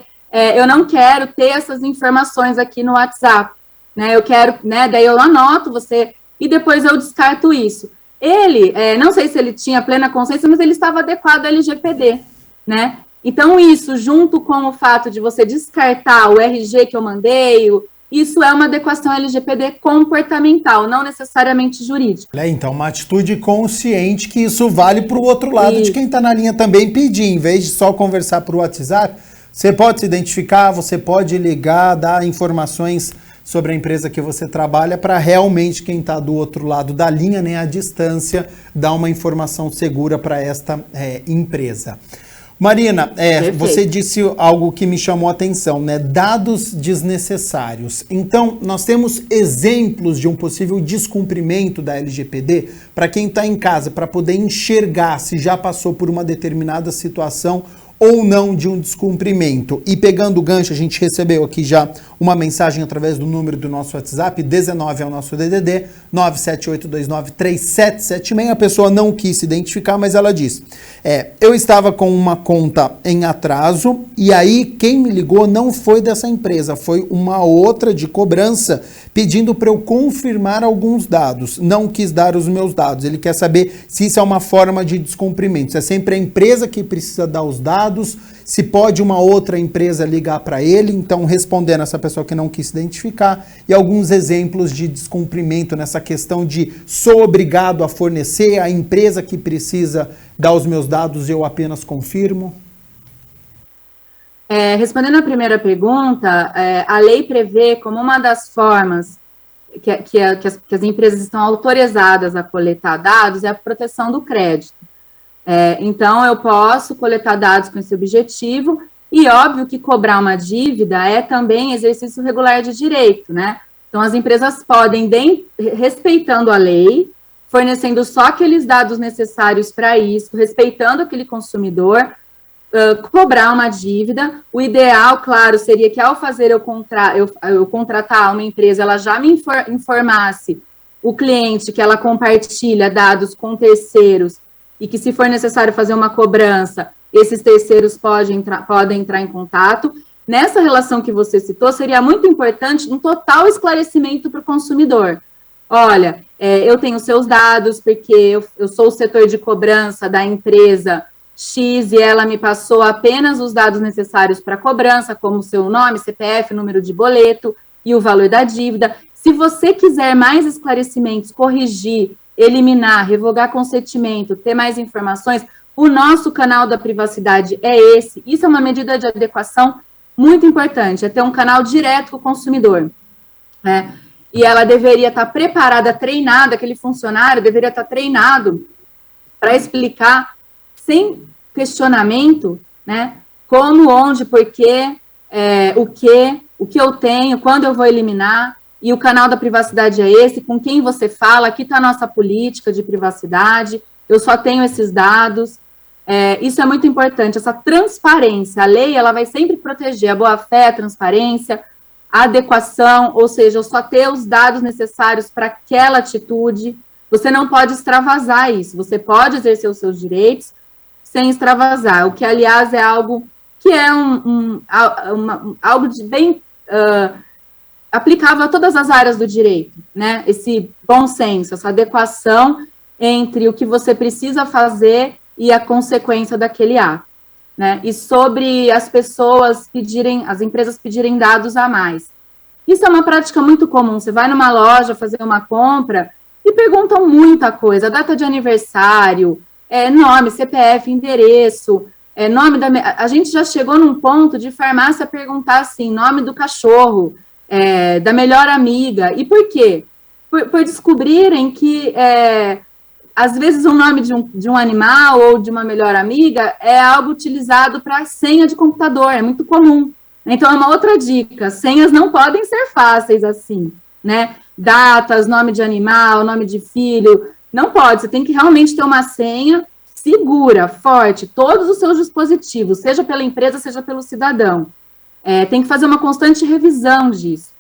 eu não quero ter essas informações aqui no WhatsApp, né, eu quero, né, daí eu anoto você, e depois eu descarto isso. Ele, não sei se ele tinha plena consciência, mas ele estava adequado ao LGPD, né. Então, isso, junto com o fato de você descartar o RG que eu mandei, isso é uma adequação LGPD comportamental, não necessariamente jurídica. Então, uma atitude consciente que isso vale para o outro lado de quem está na linha também pedir, em vez de só conversar por WhatsApp, você pode se identificar, você pode ligar, dar informações sobre a empresa que você trabalha para realmente quem está do outro lado da linha, né, à distância, dar uma informação segura para esta empresa. Marina, você disse algo que me chamou a atenção, né? Dados desnecessários. Então, nós temos exemplos de um possível descumprimento da LGPD para quem está em casa, para poder enxergar se já passou por uma determinada situação ou não de um descumprimento. E pegando o gancho, a gente recebeu aqui já uma mensagem através do número do nosso WhatsApp, 19 é o nosso DDD, 978293776. A pessoa não quis se identificar, mas ela diz, eu estava com uma conta em atraso e aí quem me ligou não foi dessa empresa, foi uma outra de cobrança pedindo para eu confirmar alguns dados. Não quis dar os meus dados. Ele quer saber se isso é uma forma de descumprimento. Se é sempre a empresa que precisa dar os dados, se pode uma outra empresa ligar para ele. Então, respondendo essa pessoa que não quis se identificar, e alguns exemplos de descumprimento nessa questão de sou obrigado a fornecer, a empresa que precisa dar os meus dados, eu apenas confirmo. Respondendo a primeira pergunta, a lei prevê como uma das formas que as empresas estão autorizadas a coletar dados é a proteção do crédito. Então, eu posso coletar dados com esse objetivo e, óbvio, que cobrar uma dívida é também exercício regular de direito, né? Então, as empresas podem, respeitando a lei, fornecendo só aqueles dados necessários para isso, respeitando aquele consumidor, cobrar uma dívida. O ideal, claro, seria que ao fazer eu contratar uma empresa, ela já me informasse o cliente que ela compartilha dados com terceiros e que, se for necessário fazer uma cobrança, esses terceiros podem entrar em contato. Nessa relação que você citou, seria muito importante um total esclarecimento para o consumidor. Olha, eu tenho seus dados porque eu sou o setor de cobrança da empresa X e ela me passou apenas os dados necessários para cobrança, como seu nome, CPF, número de boleto e o valor da dívida. Se você quiser mais esclarecimentos, corrigir, eliminar, revogar consentimento, ter mais informações, o nosso canal da privacidade é esse. Isso é uma medida de adequação muito importante, é ter um canal direto com o consumidor, né? E ela deveria estar preparada, treinada, aquele funcionário deveria estar treinado para explicar sem questionamento, né, como, onde, porquê, o que eu tenho, quando eu vou eliminar, e o canal da privacidade é esse, com quem você fala, aqui está a nossa política de privacidade, eu só tenho esses dados. Isso é muito importante, essa transparência. A lei, ela vai sempre proteger a boa-fé, a transparência, a adequação, ou seja, eu só ter os dados necessários para aquela atitude. Você não pode extravasar isso, você pode exercer os seus direitos sem extravasar, o que, aliás, é algo que é algo de bem aplicável a todas as áreas do direito, né? Esse bom senso, essa adequação entre o que você precisa fazer e a consequência daquele ato, né? E sobre as empresas pedirem dados a mais. Isso é uma prática muito comum. Você vai numa loja fazer uma compra e perguntam muita coisa, data de aniversário, nome, CPF, endereço, nome da... A gente já chegou num ponto de farmácia perguntar assim, nome do cachorro, da melhor amiga. E por quê? Por descobrirem que, às vezes, o nome de um animal ou de uma melhor amiga é algo utilizado para senha de computador, é muito comum. Então, é uma outra dica, senhas não podem ser fáceis assim, né? Datas, nome de animal, nome de filho, não pode, você tem que realmente ter uma senha segura, forte, todos os seus dispositivos, seja pela empresa, seja pelo cidadão. Tem que fazer uma constante revisão disso.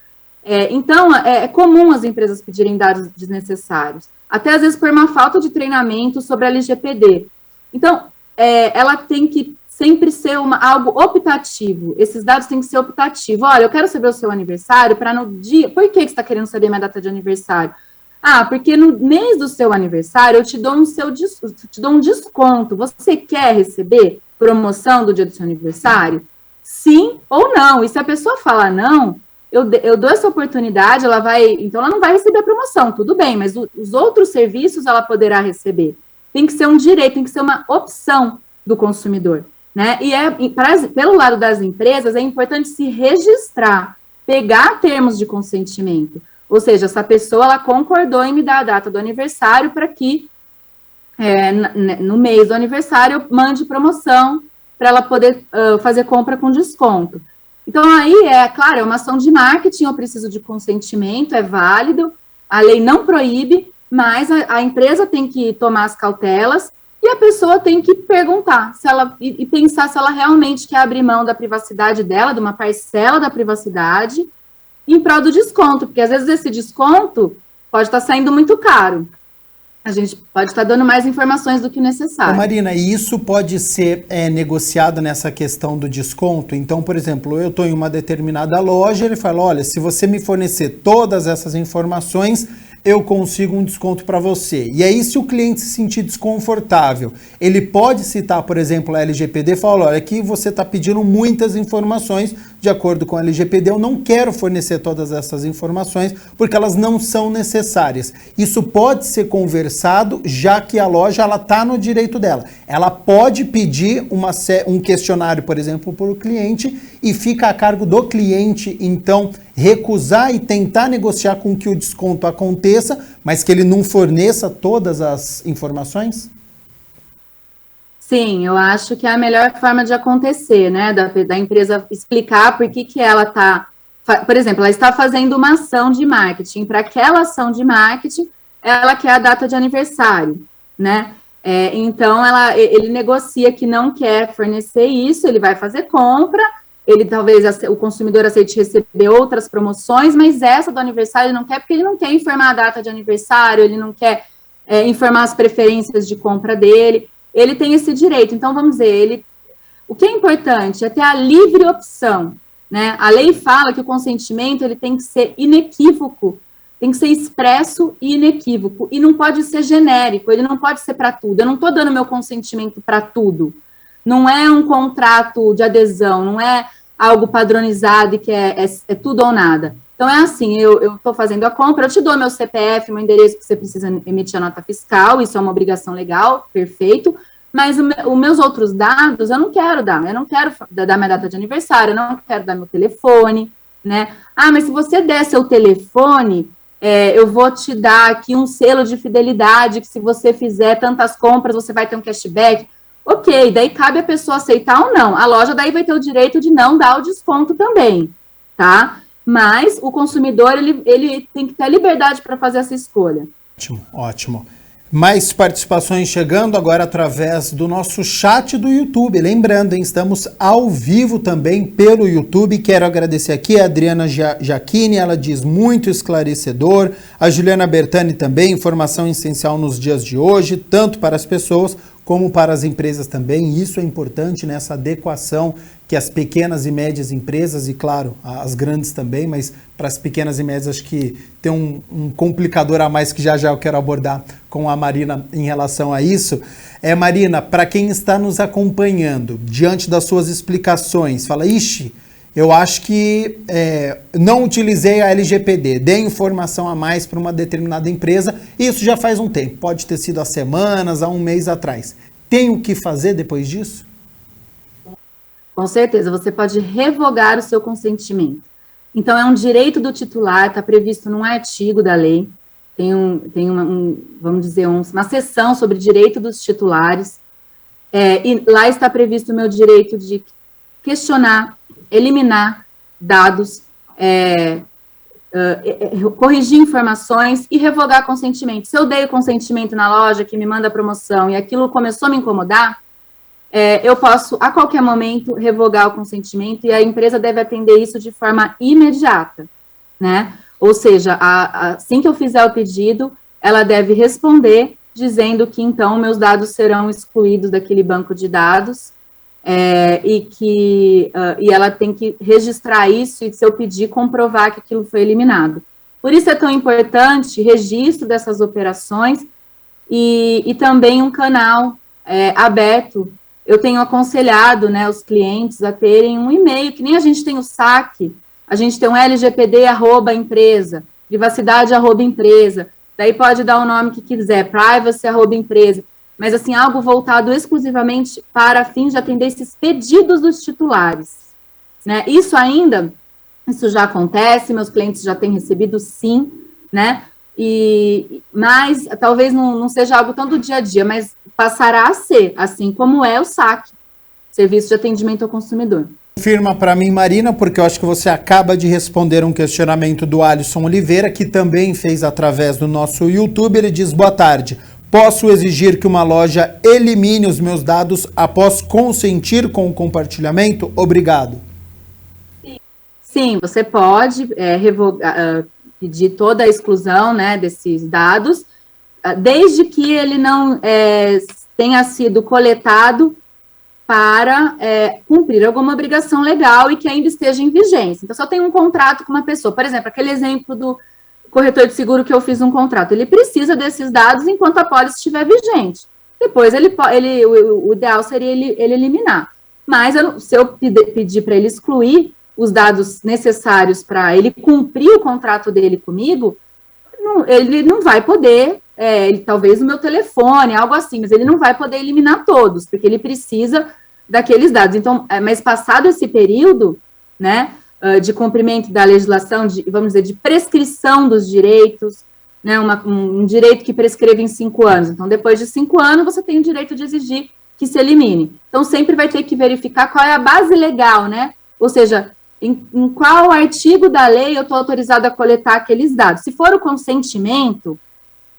Então, é comum as empresas pedirem dados desnecessários, até às vezes por uma falta de treinamento sobre a LGPD. Então, ela tem que sempre ser algo optativo, esses dados têm que ser optativos. Olha, eu quero saber o seu aniversário para no dia... Por que você está querendo saber minha data de aniversário? Ah, porque no mês do seu aniversário eu te dou um desconto. Você quer receber promoção do dia do seu aniversário? Sim ou não? E se a pessoa falar não, eu dou essa oportunidade, então ela não vai receber a promoção, tudo bem, mas os outros serviços ela poderá receber. Tem que ser um direito, tem que ser uma opção do consumidor, né? E pelo lado das empresas, é importante se registrar, pegar termos de consentimento. Ou seja, essa pessoa, ela concordou em me dar a data do aniversário para que, no mês do aniversário, eu mande promoção para ela poder fazer compra com desconto. Então, aí, claro, é uma ação de marketing, eu preciso de consentimento, é válido, a lei não proíbe, mas a empresa tem que tomar as cautelas e a pessoa tem que perguntar e pensar se ela realmente quer abrir mão da privacidade dela, de uma parcela da privacidade, em prol do desconto, porque às vezes esse desconto pode estar saindo muito caro. A gente pode estar dando mais informações do que necessário. Ô Marina, e isso pode ser negociado nessa questão do desconto? Então, por exemplo, eu estou em uma determinada loja, ele fala, olha, se você me fornecer todas essas informações, eu consigo um desconto para você. E aí, se o cliente se sentir desconfortável, ele pode citar, por exemplo, a LGPD e falar, olha, aqui você está pedindo muitas informações, de acordo com a LGPD, eu não quero fornecer todas essas informações, porque elas não são necessárias. Isso pode ser conversado, já que a loja está no direito dela. Ela pode pedir um questionário, por exemplo, para o cliente, e fica a cargo do cliente, então, recusar e tentar negociar com que o desconto aconteça, mas que ele não forneça todas as informações? Sim, eu acho que é a melhor forma de acontecer, né, da empresa explicar por que ela está, por exemplo, ela está fazendo uma ação de marketing, para aquela ação de marketing, ela quer a data de aniversário, né, então ele negocia que não quer fornecer isso, ele vai fazer compra, ele talvez o consumidor aceite receber outras promoções, mas essa do aniversário ele não quer, porque ele não quer informar a data de aniversário, ele não quer informar as preferências de compra dele, ele tem esse direito. Então, vamos dizer, o que é importante é ter a livre opção, né? A lei fala que o consentimento ele tem que ser inequívoco, tem que ser expresso e inequívoco, e não pode ser genérico, ele não pode ser para tudo. Eu não estou dando meu consentimento para tudo. Não é um contrato de adesão, não é algo padronizado e que é tudo ou nada. Então, é assim, eu estou fazendo a compra, eu te dou meu CPF, meu endereço, que você precisa emitir a nota fiscal, isso é uma obrigação legal, perfeito, mas os meus outros dados eu não quero dar minha data de aniversário, eu não quero dar meu telefone, né? Ah, mas se você der seu telefone, eu vou te dar aqui um selo de fidelidade, que se você fizer tantas compras, você vai ter um cashback. Ok, daí cabe a pessoa aceitar ou não. A loja daí vai ter o direito de não dar o desconto também, tá? Mas o consumidor, ele tem que ter a liberdade para fazer essa escolha. Ótimo, ótimo. Mais participações chegando agora através do nosso chat do YouTube. Lembrando, hein, estamos ao vivo também pelo YouTube. Quero agradecer aqui a Adriana Jaquini, ela diz muito esclarecedor. A Juliana Bertani também, informação essencial nos dias de hoje, tanto para as pessoas como para as empresas também. Isso é importante nessa adequação que as pequenas e médias empresas, e claro, as grandes também, mas para as pequenas e médias acho que tem um complicador a mais que já eu quero abordar com a Marina em relação a isso. Marina, para quem está nos acompanhando, diante das suas explicações, fala, ixi, eu acho que não utilizei a LGPD, dei informação a mais para uma determinada empresa, isso já faz um tempo, pode ter sido há semanas, há um mês atrás. Tem o que fazer depois disso? Com certeza, você pode revogar o seu consentimento. Então, é um direito do titular, está previsto num artigo da lei, tem vamos dizer, uma seção sobre direito dos titulares, e lá está previsto o meu direito de questionar, eliminar dados, corrigir informações e revogar consentimento. Se eu dei o consentimento na loja que me manda a promoção e aquilo começou a me incomodar, eu posso, a qualquer momento, revogar o consentimento e a empresa deve atender isso de forma imediata, né? Ou seja, assim que eu fizer o pedido, ela deve responder dizendo que, então, meus dados serão excluídos daquele banco de dados e ela tem que registrar isso e, se eu pedir, comprovar que aquilo foi eliminado. Por isso é tão importante o registro dessas operações e também um canal aberto. Eu tenho aconselhado, né, os clientes a terem um e-mail, que nem a gente tem o SAC, a gente tem um LGPD@empresa, privacidade@empresa, daí pode dar o nome que quiser, privacy@empresa, mas assim, algo voltado exclusivamente para fins de atender esses pedidos dos titulares, né? Isso já acontece, meus clientes já têm recebido sim, né? Mas talvez não seja algo tão do dia a dia, mas passará a ser, assim como é o SAC, Serviço de Atendimento ao Consumidor. Confirma para mim, Marina, porque eu acho que você acaba de responder um questionamento do Alisson Oliveira, que também fez através do nosso YouTube. Ele diz, boa tarde, Posso exigir que uma loja elimine os meus dados após consentir com o compartilhamento? Obrigado. Sim, você pode pedir toda a exclusão, né, desses dados, desde que ele não tenha sido coletado para cumprir alguma obrigação legal e que ainda esteja em vigência. Então, se eu tenho um contrato com uma pessoa, por exemplo, aquele exemplo do corretor de seguro que eu fiz um contrato, ele precisa desses dados enquanto a pólice estiver vigente. Depois, o ideal seria ele eliminar. Mas, se eu pedir para ele excluir os dados necessários para ele cumprir o contrato dele comigo, ele não vai poder, talvez o meu telefone, algo assim, mas ele não vai poder eliminar todos, porque ele precisa daqueles dados. Então, mas passado esse período, né, de cumprimento da legislação, vamos dizer, de prescrição dos direitos, né, um direito que prescreve em 5 anos. Então, depois de 5 anos, você tem o direito de exigir que se elimine. Então, sempre vai ter que verificar qual é a base legal, né? Ou seja, em qual artigo da lei eu estou autorizado a coletar aqueles dados. Se for o consentimento,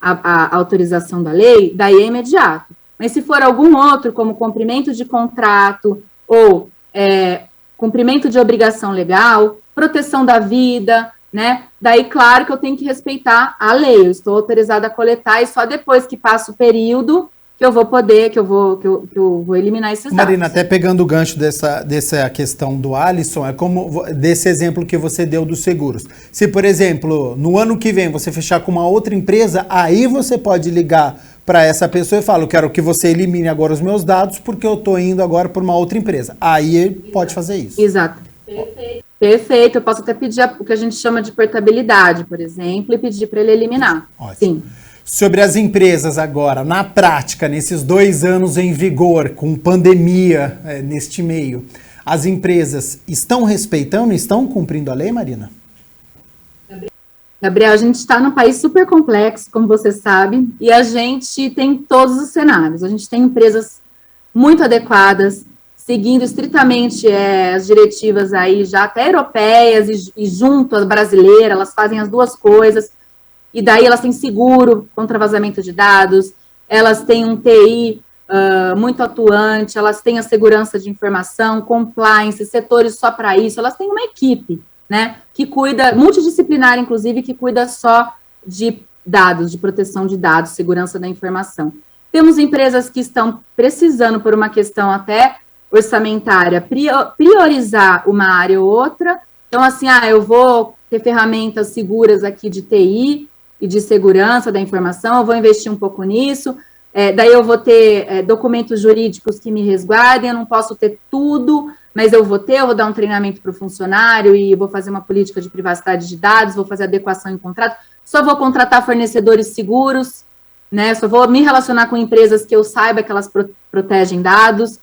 a autorização da lei, daí é imediato. Mas se for algum outro, como cumprimento de contrato ou cumprimento de obrigação legal, proteção da vida, né? Daí, claro que eu tenho que respeitar a lei, eu estou autorizada a coletar e só depois que passa o período que eu vou poder, que eu vou eliminar esses dados. Marina, até pegando o gancho dessa questão do Alisson, é como desse exemplo que você deu dos seguros. Se, por exemplo, no ano que vem você fechar com uma outra empresa, aí você pode ligar para essa pessoa e falar, eu quero que você elimine agora os meus dados porque eu estou indo agora para uma outra empresa. Aí pode fazer isso. Exato. Perfeito. Eu posso até pedir o que a gente chama de portabilidade, por exemplo, e pedir para ele eliminar. Ótimo. Sim. Sobre as empresas agora, na prática, nesses 2 anos em vigor, com pandemia neste meio, as empresas estão respeitando, estão cumprindo a lei, Marina? Gabriel, a gente está num país super complexo, como você sabe, e a gente tem todos os cenários. A gente tem empresas muito adequadas, seguindo estritamente as diretivas aí, já até europeias e junto às brasileiras, elas fazem as duas coisas. E daí elas têm seguro contra vazamento de dados, elas têm um TI muito atuante, elas têm a segurança de informação, compliance, setores só para isso, elas têm uma equipe, né, que cuida, multidisciplinar, inclusive, que cuida só de dados, de proteção de dados, segurança da informação. Temos empresas que estão precisando, por uma questão até orçamentária, priorizar uma área ou outra. Então, assim, eu vou ter ferramentas seguras aqui de TI, e de segurança da informação, eu vou investir um pouco nisso, daí eu vou ter documentos jurídicos que me resguardem, eu não posso ter tudo, mas eu vou dar um treinamento para o funcionário e vou fazer uma política de privacidade de dados, vou fazer adequação em contrato, só vou contratar fornecedores seguros, né, só vou me relacionar com empresas que eu saiba que elas protegem dados,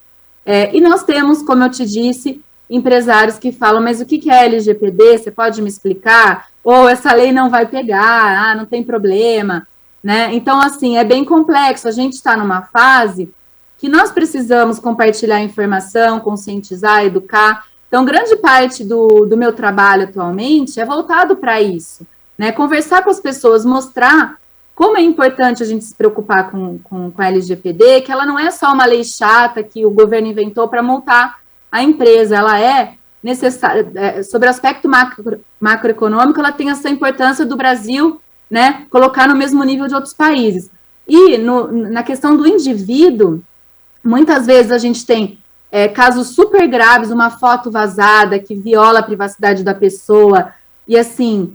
e nós temos, como eu te disse, empresários que falam, mas o que é LGPD? Você pode me explicar? Ou essa lei não vai pegar, não tem problema, né? Então, assim, é bem complexo. A gente está numa fase que nós precisamos compartilhar informação, conscientizar, educar. Então, grande parte do meu trabalho atualmente é voltado para isso, né? Conversar com as pessoas, mostrar como é importante a gente se preocupar com a LGPD, que ela não é só uma lei chata que o governo inventou para multar a empresa, ela é necessária, sobre o aspecto macroeconômico, ela tem essa importância do Brasil, né, colocar no mesmo nível de outros países. E na questão do indivíduo, muitas vezes a gente tem casos super graves, uma foto vazada que viola a privacidade da pessoa, e assim,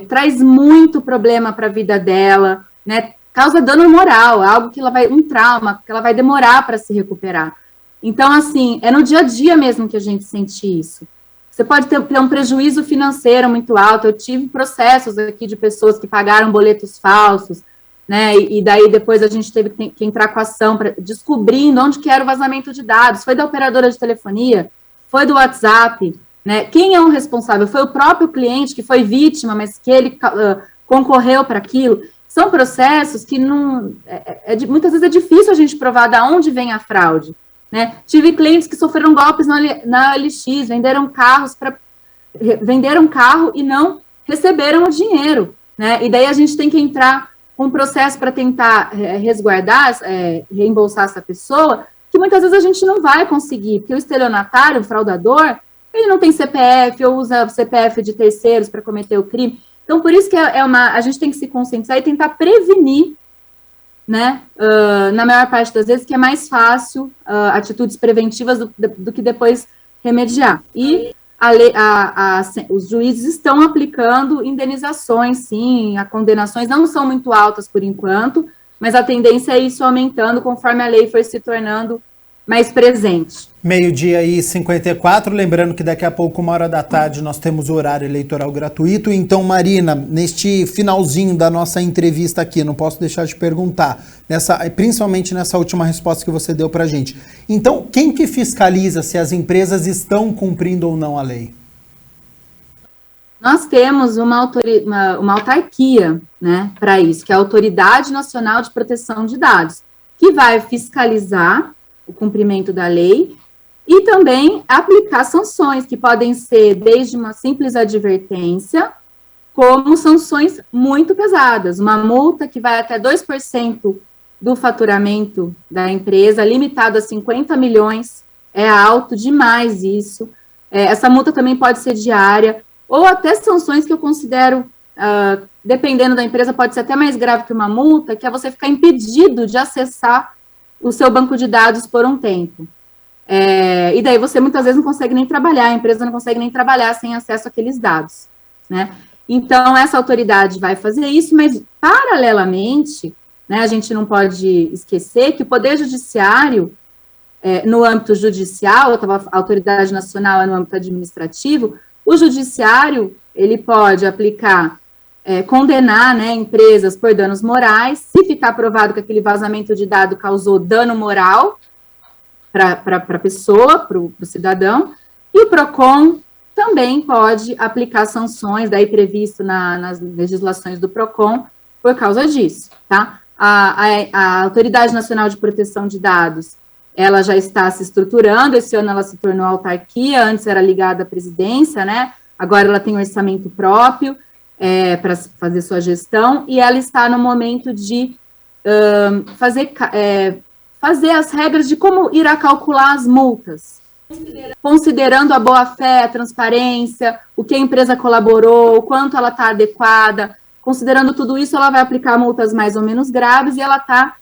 traz muito problema para a vida dela, né, causa dano moral, algo que um trauma, que ela vai demorar para se recuperar. Então, assim, é no dia a dia mesmo que a gente sente isso. Você pode ter um prejuízo financeiro muito alto. Eu tive processos aqui de pessoas que pagaram boletos falsos, né, e daí depois a gente teve que entrar com ação descobrindo onde que era o vazamento de dados. Foi da operadora de telefonia, foi do WhatsApp, né, quem é o responsável? Foi o próprio cliente que foi vítima, mas que ele concorreu para aquilo. São processos que muitas vezes é difícil a gente provar de onde vem a fraude. Né? Tive clientes que sofreram golpes na OLX, venderam carro e não receberam o dinheiro, né? E daí a gente tem que entrar com um processo para tentar resguardar, reembolsar essa pessoa, que muitas vezes a gente não vai conseguir, porque o estelionatário, o fraudador, ele não tem CPF, ou usa o CPF de terceiros para cometer o crime. Então, por isso que a gente tem que se conscientizar e tentar prevenir, né, na maior parte das vezes, que é mais fácil atitudes preventivas do que depois remediar. E os juízes estão aplicando indenizações, sim, as condenações não são muito altas por enquanto, mas a tendência é isso aumentando conforme a lei for se tornando mais presente. 12h54, lembrando que daqui a pouco, 13h, nós temos o horário eleitoral gratuito. Então, Marina, neste finalzinho da nossa entrevista aqui, não posso deixar de perguntar, principalmente nessa última resposta que você deu pra gente. Então, quem que fiscaliza se as empresas estão cumprindo ou não a lei? Nós temos uma autarquia, né, para isso, que é a Autoridade Nacional de Proteção de Dados, que vai fiscalizar o cumprimento da lei e também aplicar sanções, que podem ser desde uma simples advertência, como sanções muito pesadas, uma multa que vai até 2% do faturamento da empresa, limitado a 50 milhões, é alto demais isso. Essa multa também pode ser diária, ou até sanções que eu considero, dependendo da empresa, pode ser até mais grave que uma multa, que é você ficar impedido de acessar o seu banco de dados por um tempo. E daí você muitas vezes não consegue nem trabalhar, a empresa não consegue nem trabalhar sem acesso àqueles dados, né? Então, essa autoridade vai fazer isso, mas, paralelamente, né, a gente não pode esquecer que o Poder Judiciário, no âmbito judicial, a Autoridade Nacional é no âmbito administrativo, o Judiciário, ele pode aplicar, condenar, né, empresas por danos morais, se ficar provado que aquele vazamento de dado causou dano moral para a pessoa, para o cidadão, e o PROCON também pode aplicar sanções, daí previsto nas legislações do PROCON, por causa disso, tá? A Autoridade Nacional de Proteção de Dados, ela já está se estruturando, esse ano ela se tornou autarquia, antes era ligada à presidência, né? Agora ela tem um orçamento próprio para fazer sua gestão, e ela está no momento de fazer as regras de como irá calcular as multas, considerando a boa-fé, a transparência, o que a empresa colaborou, o quanto ela está adequada. Considerando tudo isso, ela vai aplicar multas mais ou menos graves, e ela está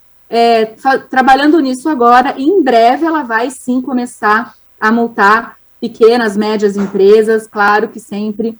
trabalhando nisso agora, e em breve ela vai sim começar a multar pequenas, médias empresas, claro que sempre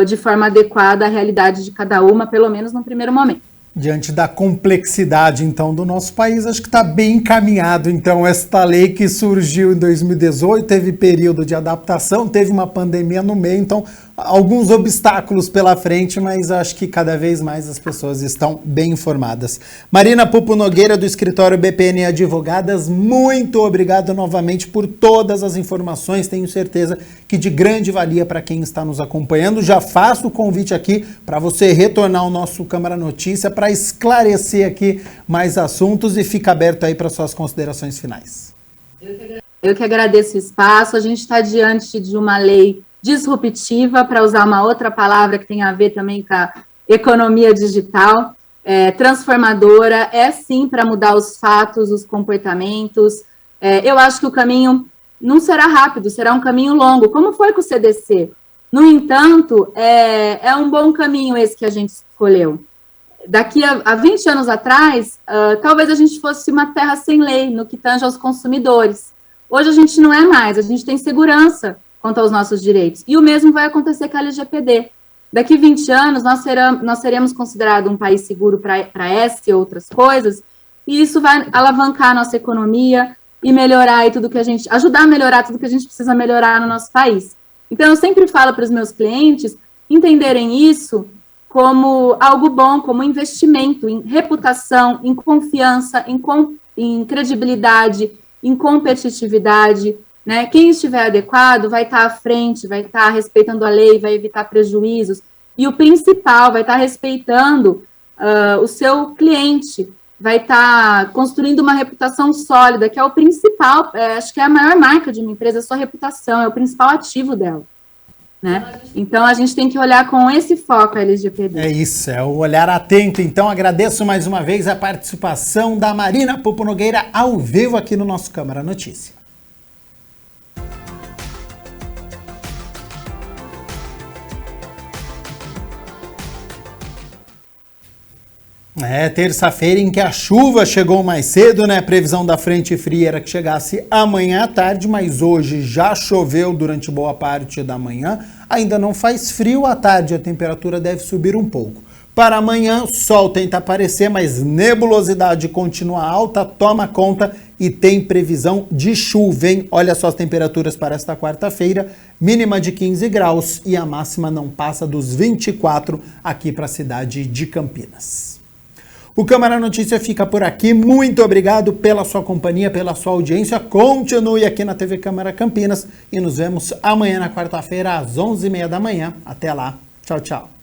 de forma adequada à realidade de cada uma, pelo menos no primeiro momento. Diante da complexidade, então, do nosso país, acho que está bem encaminhado, então, esta lei que surgiu em 2018, teve período de adaptação, teve uma pandemia no meio, então, alguns obstáculos pela frente, mas acho que cada vez mais as pessoas estão bem informadas. Marina Pupo Nogueira, do escritório BPN Advogadas, muito obrigado novamente por todas as informações, tenho certeza que de grande valia para quem está nos acompanhando. Já faço o convite aqui para você retornar ao nosso Câmara Notícia para esclarecer aqui mais assuntos, e fica aberto aí para suas considerações finais. Eu que agradeço o espaço. A gente está diante de uma lei disruptiva, para usar uma outra palavra que tem a ver também com a economia digital, transformadora, sim para mudar os fatos, os comportamentos. Eu acho que o caminho não será rápido, será um caminho longo, como foi com o CDC. No entanto, é um bom caminho esse que a gente escolheu. Daqui a 20 anos atrás, talvez a gente fosse uma terra sem lei no que tange aos consumidores. Hoje a gente não é mais, a gente tem segurança quanto aos nossos direitos. E o mesmo vai acontecer com a LGPD. Daqui 20 anos, nós seremos considerados um país seguro para essa e outras coisas, e isso vai alavancar a nossa economia e melhorar aí tudo que a gente, ajudar a melhorar tudo que a gente precisa melhorar no nosso país. Então, eu sempre falo para os meus clientes entenderem isso como algo bom, como investimento em reputação, em confiança, em credibilidade, em competitividade, né? Quem estiver adequado vai estar à frente, vai estar respeitando a lei, vai evitar prejuízos, e o principal, vai estar respeitando o seu cliente, vai estar construindo uma reputação sólida, que é o principal, acho que é a maior marca de uma empresa, a sua reputação, é o principal ativo dela. né? Então a gente tem que olhar com esse foco a LGPD. É isso, é o olhar atento. Então agradeço mais uma vez a participação da Marina Pupo Nogueira ao vivo aqui no nosso Câmara Notícia. É terça-feira em que a chuva chegou mais cedo, né? A previsão da frente fria era que chegasse amanhã à tarde, mas hoje já choveu durante boa parte da manhã. Ainda não faz frio à tarde, a temperatura deve subir um pouco. Para amanhã, o sol tenta aparecer, mas nebulosidade continua alta, toma conta e tem previsão de chuva, hein? Olha só as temperaturas para esta quarta-feira, mínima de 15 graus e a máxima não passa dos 24 aqui para a cidade de Campinas. O Câmara Notícia fica por aqui. Muito obrigado pela sua companhia, pela sua audiência. Continue aqui na TV Câmara Campinas e nos vemos amanhã na quarta-feira às 11h30 da manhã. Até lá. Tchau, tchau.